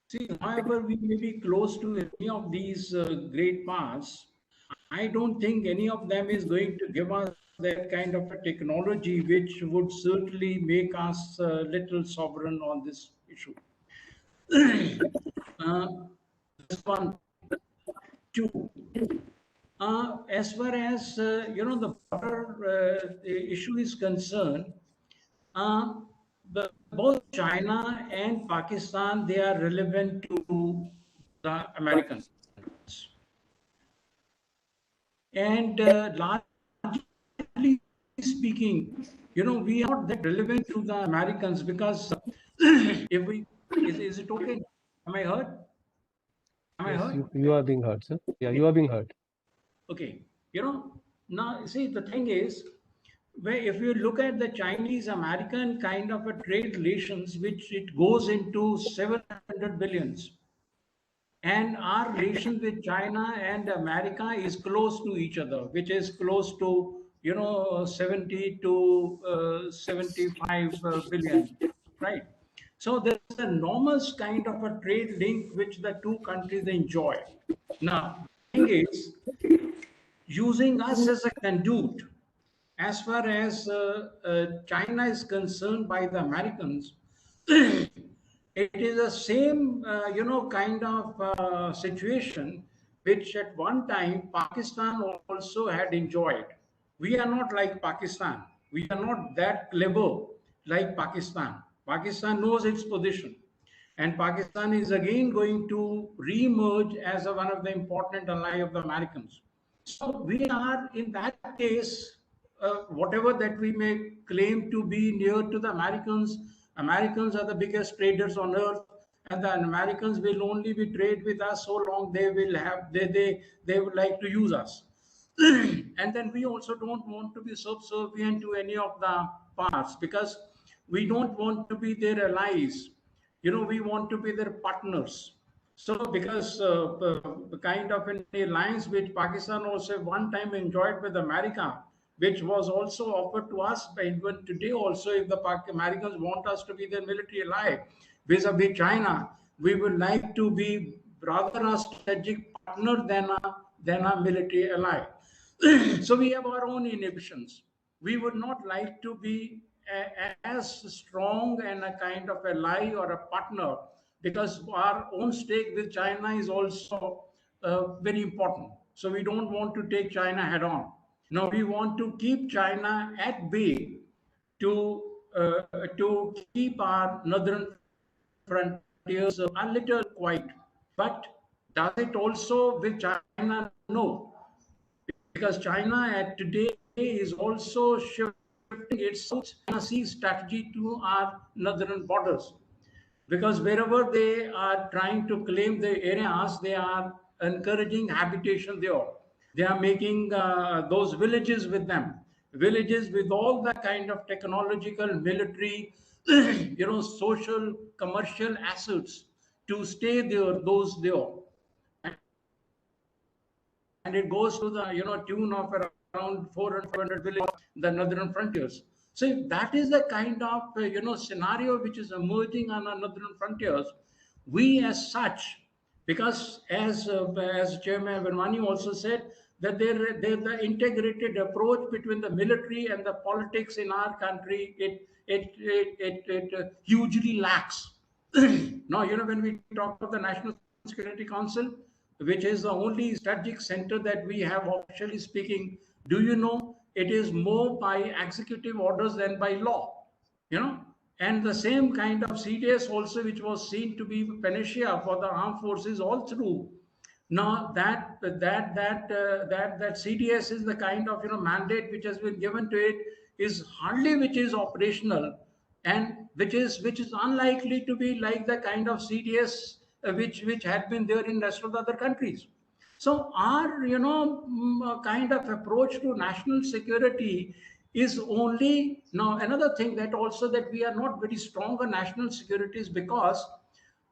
See, however, we may be close to any of these great powers, I don't think any of them is going to give us that kind of a technology which would certainly make us little sovereign on this issue. This one, two. As far as the border issue is concerned, both China and Pakistan, they are relevant to the Americans. And largely speaking, we are not that relevant to the Americans because if we, is it okay? Am I heard? Am I Yes, heard? you are being heard, sir. Yeah, you are being heard. Okay. Now, see, the thing is, where if you look at the Chinese-American kind of a trade relations, which it goes into 700 billions. And our relation with China and America is close to each other, which is close to, 70 to 75 billion, right? So there's an enormous kind of a trade link which the two countries enjoy. Now, the thing is, using us as a conduit, as far as China is concerned by the Americans, it is the same, kind of situation which at one time Pakistan also had enjoyed. We are not like Pakistan. We are not that clever like Pakistan. Pakistan knows its position. And Pakistan is again going to re-emerge as one of the important ally of the Americans. So we are, in that case, whatever that we may claim to be near to the Americans, Americans are the biggest traders on earth, and the Americans will only be trade with us so long they will have they would like to use us. And then we also don't want to be subservient to any of the parts, because we don't want to be their allies. We want to be their partners. So because the kind of an alliance which Pakistan also one time enjoyed with America, which was also offered to us by even today also, if the Americans want us to be their military ally vis-a-vis China, we would like to be rather a strategic partner than a military ally. So we have our own inhibitions. We would not like to be as strong and a kind of ally or a partner, because our own stake with China is also very important. So we don't want to take China head on. No, we want to keep China at bay to to keep our northern frontiers a little quiet. But does it also with China? No, because China at today is also shifting its South China Sea strategy to our northern borders. Because wherever they are trying to claim the areas, they are encouraging habitation there. They are making those villages with them, villages with all the kind of technological, military, social, commercial assets to stay there, those there. And it goes to the tune of around 400 villages, the northern frontiers. So if that is the kind of scenario which is emerging on our northern frontiers, we as such, because as Chairman Vermani also said, that there the integrated approach between the military and the politics in our country, it hugely lacks. Now, when we talk of the National Security Council, which is the only strategic center that we have, officially speaking, do you know it is more by executive orders than by law? And the same kind of CDS also, which was seen to be panacea for the armed forces all through. Now that CDS is the kind of mandate which has been given to it, is hardly which is operational, and which is unlikely to be like the kind of CDS which had been there in rest of the other countries. So our kind of approach to national security is only now another thing that also that we are not very strong on national security is because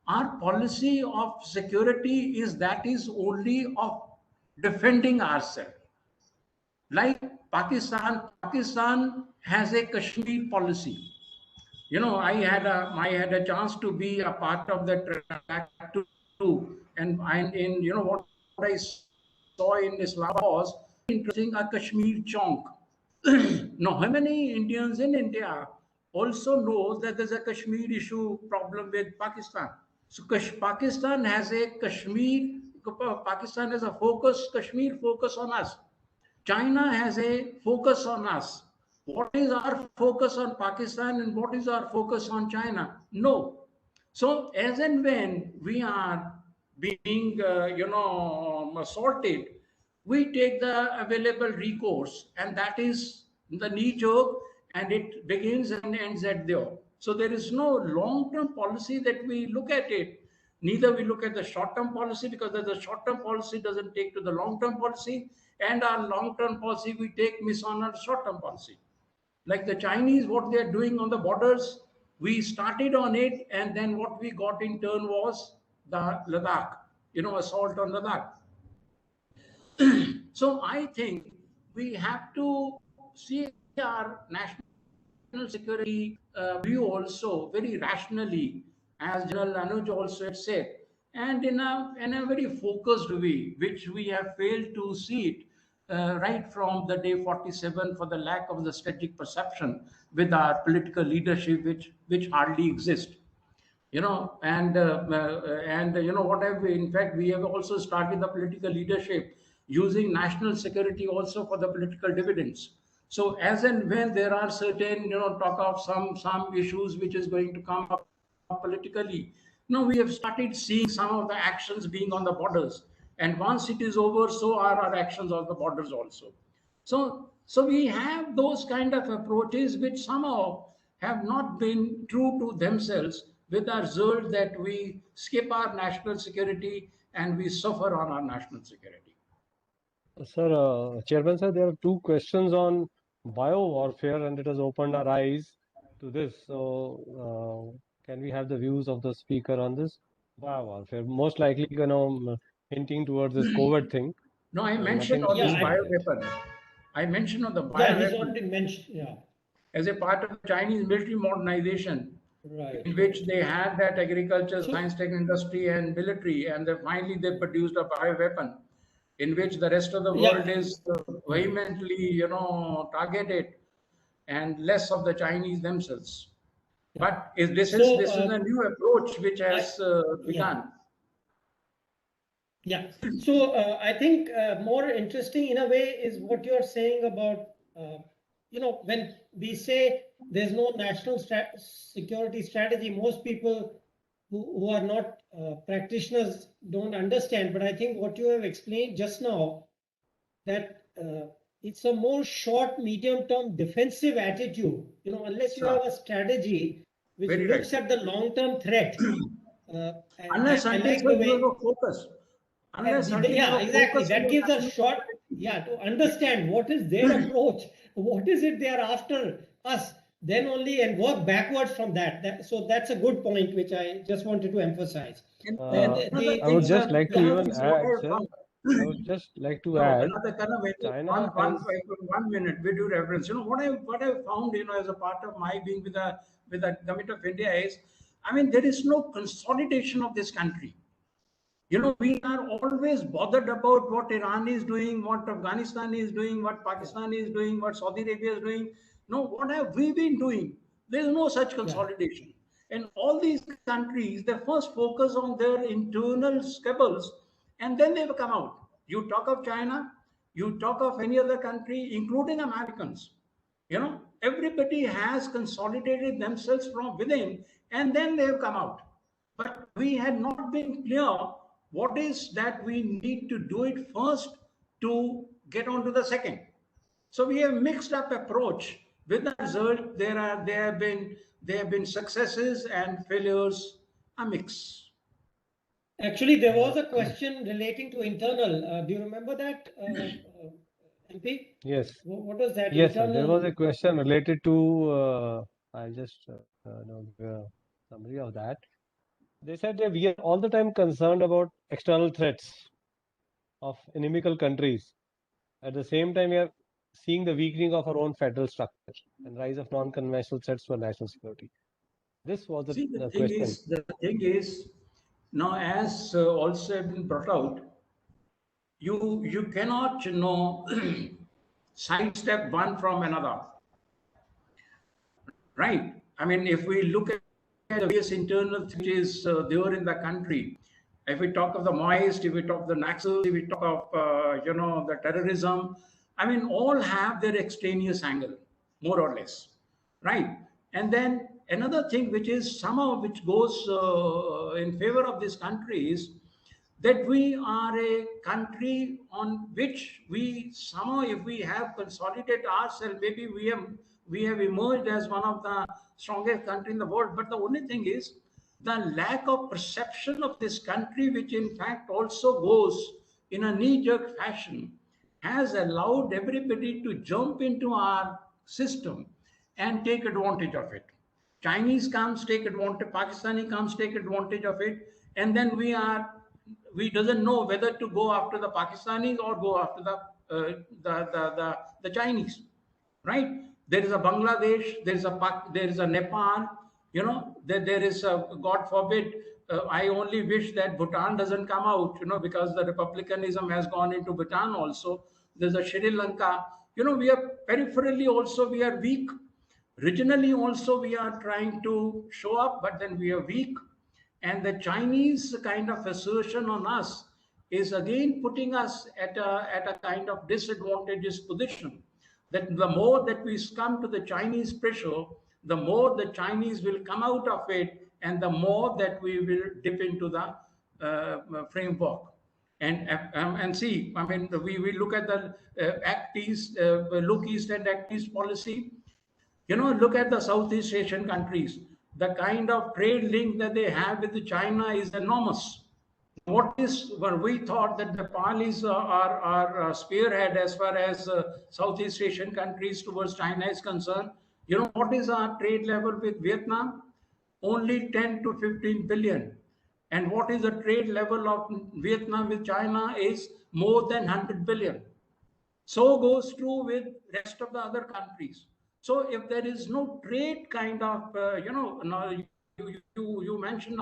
our policy of security is only of defending ourselves. Like Pakistan has a Kashmir policy. I had a chance to be a part of the track too, and in what I saw in Islam was interesting, a Kashmir chonk. Now, how many Indians in India also know that there's a Kashmir issue problem with Pakistan? So Pakistan has a Kashmir focus on us. China has a focus on us. What is our focus on Pakistan and what is our focus on China? No. So as and when we are being, assaulted, we take the available recourse, and that is the knee jerk, and it begins and ends at there. So there is no long-term policy that we look at it. Neither we look at the short-term policy, because the short-term policy doesn't take to the long-term policy, and our long-term policy we take miss on our short-term policy. Like the Chinese, what they're doing on the borders, we started on it, and then what we got in turn was the Ladakh, assault on Ladakh. So I think we have to see our national security view also very rationally, as General Anuj also had said, and in a very focused way, which we have failed to see it right from the day 47 for the lack of the strategic perception with our political leadership, which hardly exists. And whatever. In fact, we have also started the political leadership using national security also for the political dividends. So as and when there are certain, talk of some issues which is going to come up politically, now we have started seeing some of the actions being on the borders. And once it is over, so are our actions on the borders also. So we have those kind of approaches which somehow have not been true to themselves, with the result that we skip our national security and we suffer on our national security. Sir, Chairman, sir, there are two questions on bio warfare, and it has opened our eyes to this. So, can we have the views of the speaker on this bio warfare? Most likely, hinting towards this COVID thing. No, I mentioned Nothing on this Yeah, bioweapon. I mentioned on the yeah, he's bioweapon already mentioned. Yeah, as a part of the Chinese military modernization, right. in which they had that agriculture, So, science, tech industry, and military, and then finally they produced a bioweapon, in which the rest of the yeah, world is vehemently, targeted, and less of the Chinese themselves. yeah. But this is So, a new approach which I, has yeah. begun. Yeah. So I think more interesting in a way is what you're saying about, when we say there's no national security strategy, most people who are not practitioners don't understand. But I think what you have explained just now, that it's a more short, medium-term defensive attitude, unless you have a strategy which Very right. looks at the long-term threat. Unless I until like the you have way. a focus. Unless until you have Yeah, a exactly. focus on That the gives a national short, security. to understand what is their approach, what is it they are after us, then only, and work backwards from that. So that's a good point, which I just wanted to emphasize. And another I would thing, The just sir, like to another even thing, what add, I sir. found. I would just like to No, add, another kind of China has. 1 minute with due reference. What I found, as a part of my being with the government of India is, I mean, there is no consolidation of this country. We are always bothered about what Iran is doing, what Afghanistan is doing, what Pakistan is doing, what Saudi Arabia is doing. No, what have we been doing? There is no such consolidation. And all these countries, they first focus on their internal squabbles, and then they will come out. You talk of China, you talk of any other country, including Americans. Everybody has consolidated themselves from within, and then they have come out. But we had not been clear what is that we need to do it first to get on to the second. So we have mixed up approach. With the result, there have been successes and failures, a mix. Actually, there was a question relating to internal. Do you remember that, MP? Yes. What was that Yes, sir. There was a internal? question related to, I'll just give a summary of that. They said that we are all the time concerned about external threats of inimical countries. At the same time, we are seeing the weakening of our own federal structure and rise of non-conventional threats for national security. This was See, the question. the thing is, now as also been brought out, you cannot sidestep one from another, right? I mean, if we look at the various internal things there in the country, if we talk of the Maoist, if we talk of the Naxals, if we talk of the terrorism, I mean, all have their extraneous angle, more or less, right? And then another thing which is somehow which goes in favor of this country is that we are a country on which we somehow, if we have consolidated ourselves, maybe we have emerged as one of the strongest country in the world. But the only thing is the lack of perception of this country, which in fact also goes in a knee-jerk fashion, has allowed everybody to jump into our system and take advantage of it. Chinese comes, take advantage, Pakistani comes, take advantage of it, and then we doesn't know whether to go after the Pakistanis or go after the Chinese, right? There is a Bangladesh, there is a Nepal, there is a, God forbid, I only wish that Bhutan doesn't come out, because the republicanism has gone into Bhutan also. There's a Sri Lanka. We are peripherally also we are weak. Regionally also we are trying to show up, but then we are weak. And the Chinese kind of assertion on us is again putting us at a kind of disadvantageous position. That the more that we succumb to the Chinese pressure, the more the Chinese will come out of it, and the more that we will dip into the framework. And see, I mean, we look at the Act East, look East and Act East policy. Look at the Southeast Asian countries. the kind of trade link that they have with China is enormous. What is where we thought that Nepal is our spearhead as far as Southeast Asian countries towards China is concerned. You know what is our trade level with Vietnam? Only 10 to 15 billion. And what is the trade level of Vietnam with China is more than 100 billion. So goes true with rest of the other countries. So if there is no trade kind of, you mentioned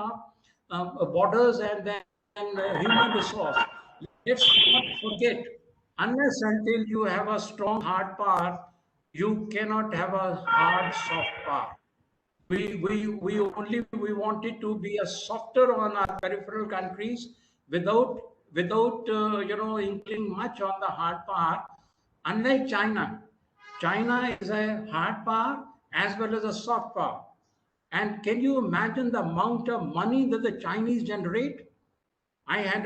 borders and then human resource. Let's not forget, unless until you have a strong hard power, you cannot have a hard soft power. We wanted to be a softer on our peripheral countries without including much on the hard power. Unlike China, China is a hard power as well as a soft power. And can you imagine the amount of money that the Chinese generate? I had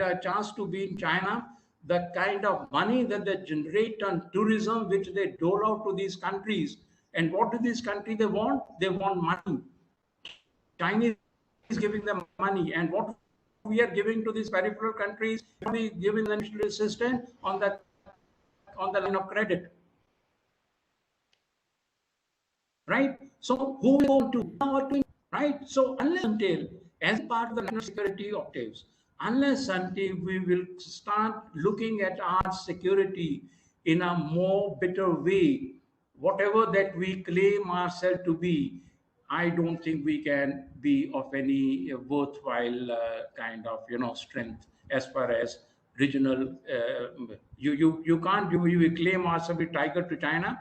a chance to be in China. The kind of money that they generate on tourism, which they dole out to these countries, and what do these countries they want? They want money. Chinese is giving them money, and what we are giving to these peripheral countries, we giving them assistance on the line of credit. Right? So who will go to now, right? So unless until, as part of the national security octaves, unless until we will start looking at our security in a more better way, whatever that we claim ourselves to be, I don't think we can be of any worthwhile kind of strength as far as regional. You can't you claim ourselves a tiger to China,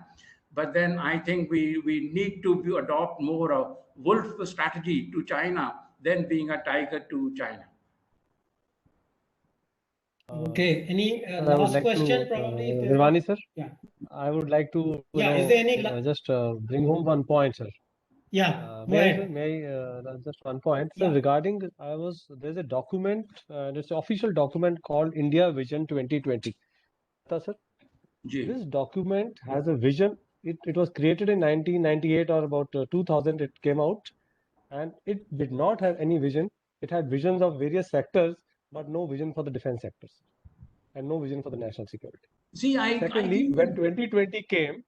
but then I think we need to adopt more of wolf strategy to China than being a tiger to China. Okay. Any Sir, I would last like question, to, probably? Nirvani sir, Yeah. I would like to, Yeah. Is there any? just bring home one point, sir. Yeah. Go May I, sir? ahead. May I, just one point. So Yeah. regarding, there's a document, it's an official document called India Vision 2020. Sir, this document has a vision. It was created in 1998 or about 2000. It came out, and it did not have any vision. It had visions of various sectors, but no vision for the defense sectors, and no vision for the national security. See, Secondly, when 2020 came,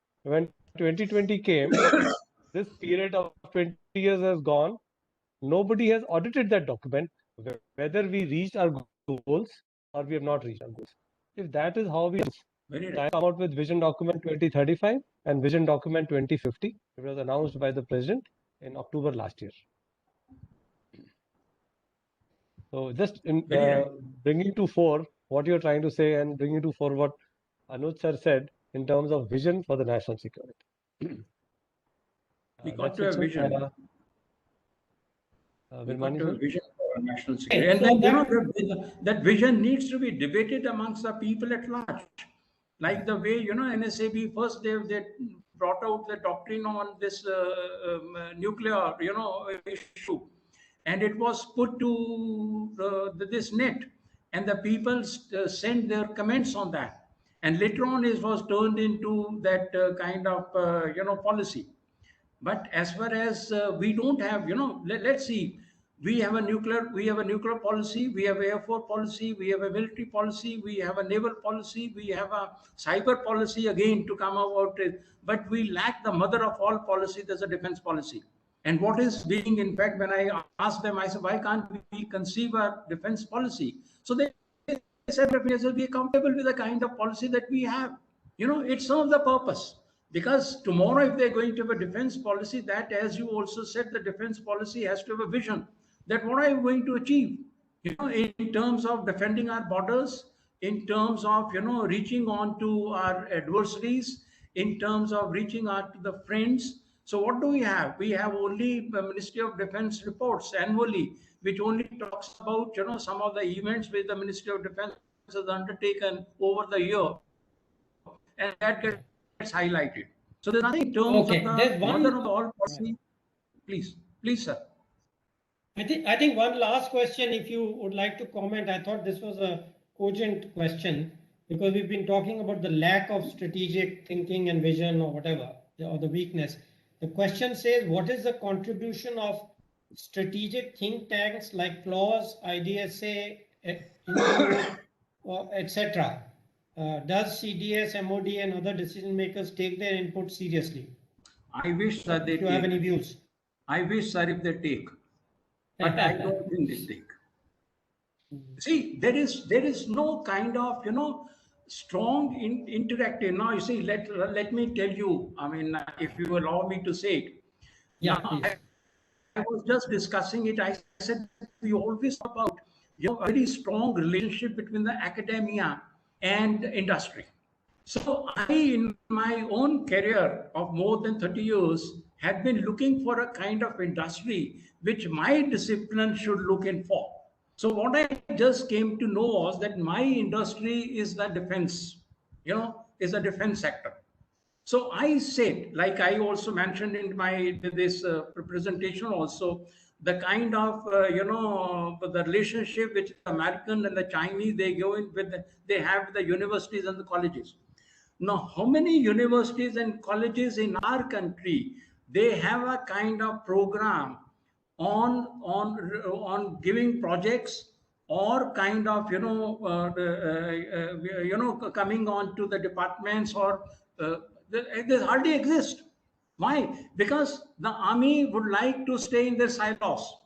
this period of 20 years has gone. Nobody has audited that document, whether we reached our goals or we have not reached our goals. If that is how we come out with Vision Document 2035 and Vision Document 2050, it was announced by the President in October last year. So just in bringing to fore what you're trying to say and bringing to fore what Anuj sir said in terms of vision for the national security. We got to have vision. We got to have vision for national security. And then, that vision needs to be debated amongst the people at large. Like the way, NSAB first they brought out the doctrine on this nuclear, issue. And it was put to this net. And the people sent their comments on that. And later on it was turned into that kind of, policy. But as far as we don't have, let's see, we have a nuclear policy, we have an air force policy, we have a military policy, we have a naval policy, we have a cyber policy again to come about it. But we lack the mother of all policy, there's a defense policy. And what is being, in fact, when I asked them, I said, why can't we conceive a defense policy? So they said, we are comfortable with the kind of policy that we have. It serves the purpose. Because tomorrow, if they're going to have a defense policy, that, as you also said, the defense policy has to have a vision. That what are you going to achieve? In terms of defending our borders, in terms of, reaching on to our adversaries, in terms of reaching out to the friends. So what do we have? We have only the Ministry of Defense reports annually, which only talks about, some of the events which the Ministry of Defense has undertaken over the year. And that gets highlighted. So there's nothing in terms of the mother of all policy. Please, sir. I think one last question, if you would like to comment. I thought this was a cogent question because we've been talking about the lack of strategic thinking and vision or whatever, or the weakness. The question says, what is the contribution of strategic think tanks like PLAWS, IDSA, etc.? Does CDS, MOD, and other decision makers take their input seriously? I wish that they If you have any take. views. I wish, sir, if they take, but I don't think they take. See, there is no kind of strong interactive. Now you see, let me tell you. I mean, if you allow me to say it. Yeah, Now, please. I was just discussing it. I said we always talk about a very strong relationship between the academia and industry. So I, in my own career of more than 30 years, had been looking for a kind of industry which my discipline should look in for. So what I just came to know was that my industry is the defense, is the defense sector. So I said, like I also mentioned in my this presentation also, the kind of the relationship which the American and the Chinese they go in with, they have the universities and the colleges. Now, how many universities and colleges in our country they have a kind of program on giving projects or kind of coming on to the departments or they hardly exist. Why? Because the army would like to stay in their silos.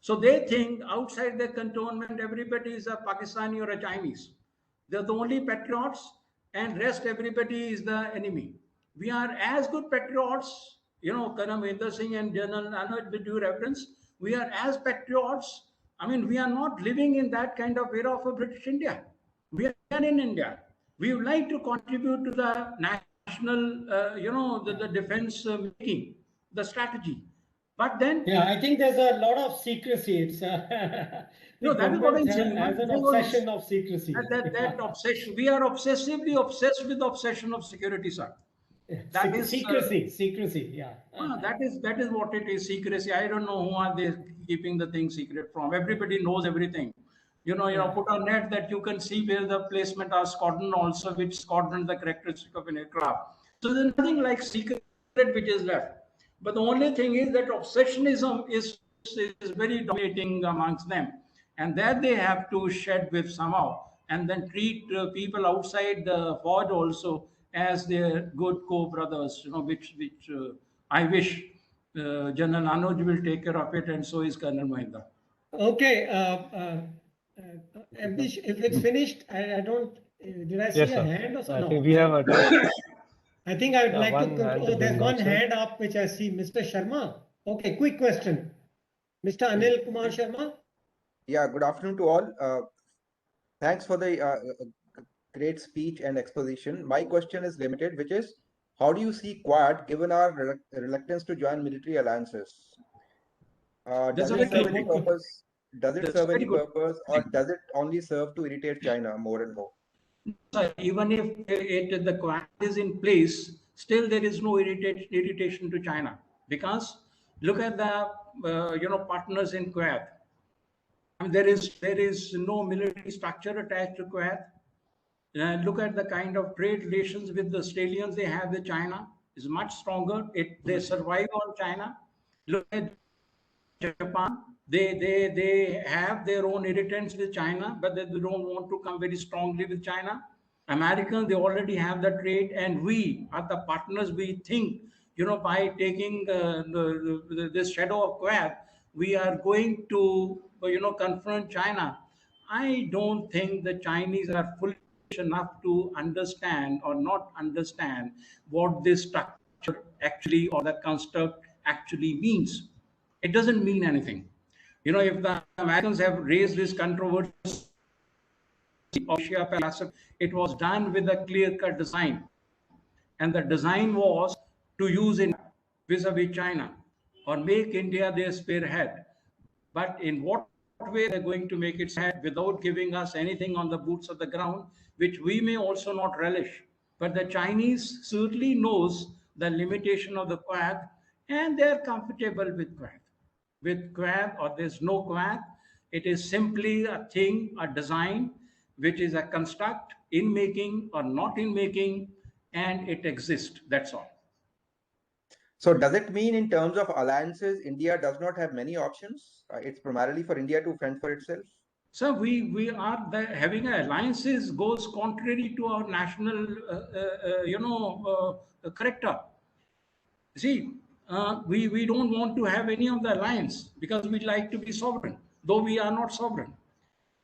So they think outside their cantonment, everybody is a Pakistani or a Chinese. They're the only patriots, and rest everybody is the enemy. We are as good patriots, Colonel Mahendra Singh and General Anand, with due reference, we are as patriots. I mean, we are not living in that kind of era of a British India. We are in India. We would like to contribute to the national, the defense making, the strategy. But then, yeah, I think there's a lot of secrecy. It's no, that is what I'm saying. has an obsession of secrecy. That obsession. We are obsessively obsessed with the obsession of security, sir. That is secrecy. Yeah. that is what it is. Secrecy. I don't know who are they keeping the thing secret from. Everybody knows everything. Put a net that you can see where the placement are squadron also, which squadron the characteristic of an aircraft. So there's nothing like secret which is left. But the only thing is that obsessionism is very dominating amongst them, and that they have to shed with somehow, and then treat people outside the forge also as their good co-brothers, which I wish General Anuj will take care of it, and so is Colonel Mahindra. Okay, Ambish, if it's finished, I don't. Did I see a hand or something? I think we have a. I think I would like to. There's one also. hand up which I see, Mr. Sharma. Okay, quick question, Mr. Anil Kumar Sharma. Yeah, good afternoon to all. Thanks for the great speech and exposition. My question is limited, which is, how do you see Quad given our reluctance to join military alliances? Does it serve any purpose? Does it serve any purpose, or does it only serve to irritate China more and more? Even if the Quad is in place, still there is no irritation to China, because look at the partners in Quad. I mean, there is no military structure attached to Kuwait. Look at the kind of trade relations with the Australians they have with China is much stronger. They survive on China. Look at Japan. They have their own irritants with China, but they don't want to come very strongly with China. Americans, they already have the trade, and we are the partners. We think, by taking this shadow of Kuwait, we are going to confront China. I don't think the Chinese are foolish enough to understand or not understand what this structure actually or the construct actually means. It doesn't mean anything. If the Americans have raised this controversy of Asia Pacific, it was done with a clear-cut design, and the design was to use it vis-a-vis China or make India their spearhead. But in what way they're going to make it head without giving us anything on the boots of the ground, which we may also not relish. But the Chinese certainly knows the limitation of the Quad, and they're comfortable with Quad. With Quad, or there's no Quad, it is simply a thing, a design, which is a construct in making or not in making, and it exists. That's all. So does it mean in terms of alliances, India does not have many options? It's primarily for India to fend for itself? So we are having alliances goes contrary to our national, character. See, we don't want to have any of the alliance because we like to be sovereign, though we are not sovereign.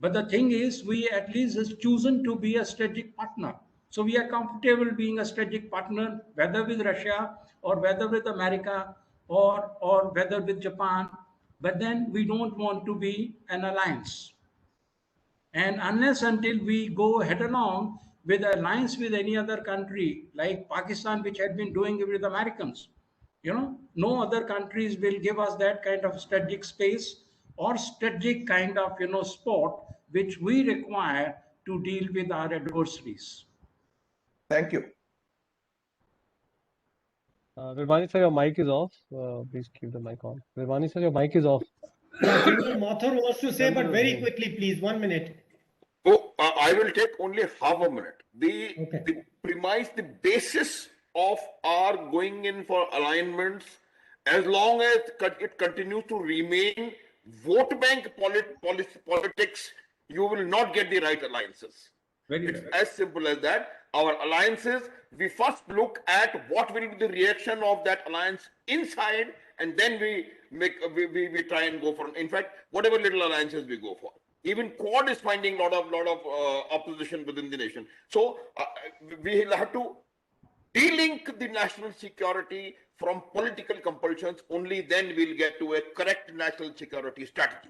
But the thing is, we at least has chosen to be a strategic partner. So we are comfortable being a strategic partner, whether with Russia or whether with America or whether with Japan. But then we don't want to be an alliance. And unless until we go head along with alliance with any other country, like Pakistan, which had been doing it with Americans, no other countries will give us that kind of strategic space or strategic kind of, spot which we require to deal with our adversaries. Thank you. Virvani sir, your mic is off. Please keep the mic on. Virvani sir, your mic is off. Yeah, General Mathur wants to say, but General, very yeah. quickly, please, 1 minute. Oh, I will take only half a minute. Okay. The premise, the basis of our going in for alignments, as long as it continues to remain vote bank politics, you will not get the right alliances. It's as simple as that. Our alliances, we first look at what will be the reaction of that alliance inside, and then we try and go for. In fact, whatever little alliances we go for. Even Quad is finding lot of opposition within the nation. So we will have to de-link the national security from political compulsions. Only then we'll get to a correct national security strategy.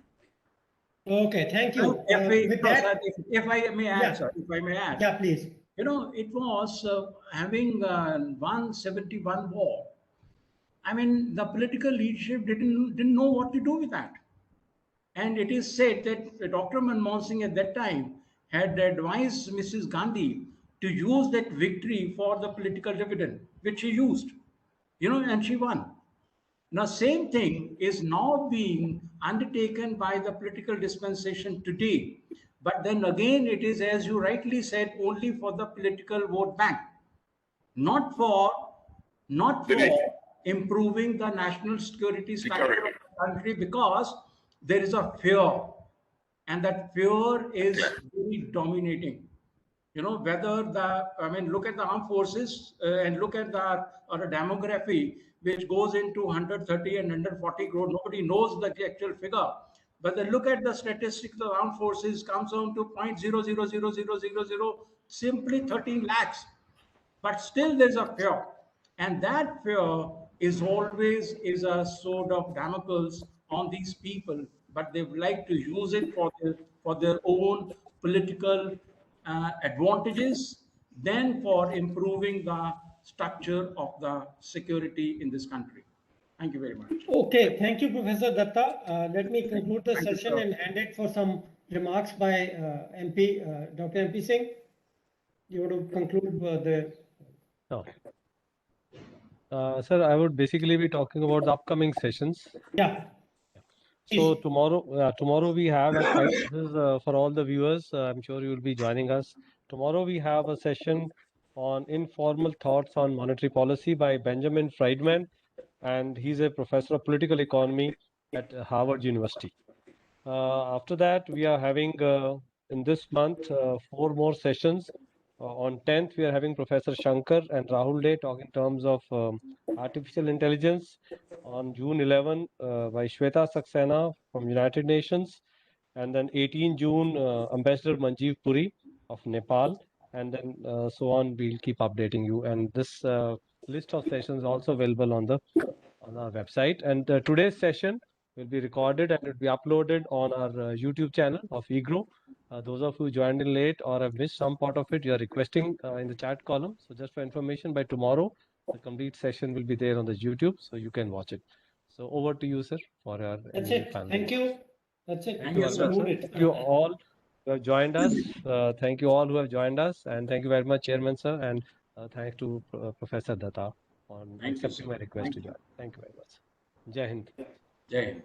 Okay, thank you. If I may add, Yeah. sir, if I may add. Yeah, please. It was having 171 war. I mean, the political leadership didn't know what to do with that. And it is said that Dr. Manmohan Singh at that time had advised Mrs. Gandhi to use that victory for the political dividend, which she used, and she won. Now, same thing is now being undertaken by the political dispensation today. But then again, it is, as you rightly said, only for the political vote bank, not for improving the national security structure of the country, because there is a fear, and that fear is very dominating. Whether look at the armed forces and look at the demography, which goes into 130 and 140 crore. Nobody knows the actual figure. But then look at the statistics of the armed forces, comes down to 0.000000, simply 13 lakhs. But still there's a fear. And that fear is always a sword of Damocles on these people, but they like to use it for their own political advantages than for improving the structure of the security in this country. Thank you very much. Okay, thank you, Professor Datta. Let me conclude the Thank you, session sir. and hand it for some remarks by MP, Dr. MP Singh. You want to conclude the... No. Sir, I would basically be talking about the upcoming sessions. Yeah. So Please. tomorrow we have at 5, this is for all the viewers, I'm sure you will be joining us. Tomorrow we have a session on informal thoughts on monetary policy by Benjamin Friedman, and he's a professor of political economy at Harvard University. After that, we are having in this month 4 more sessions. On 10th, we are having Professor Shankar and Rahul Day talk in terms of artificial intelligence. On June 11, by Shweta Saxena from United Nations. And then 18 June, Ambassador Manjeev Puri of Nepal. And then so on, we'll keep updating you. And this list of sessions is also available on our website. And today's session will be recorded and it will be uploaded on our YouTube channel of EGROW. Those of you who joined in late or have missed some part of it, you are requesting in the chat column. So just for information, by tomorrow, the complete session will be there on the YouTube, so you can watch it. So over to you, sir, for your That's it. Thank you. That's it. Thank you, sir. Thank you all who have joined us. Thank you all who have joined us, and thank you very much, Chairman, sir, and thanks to Professor Datta on Thank you, accepting sir. my request Thank to you. join. Thank you very much. Jai Hind. Jai Hind.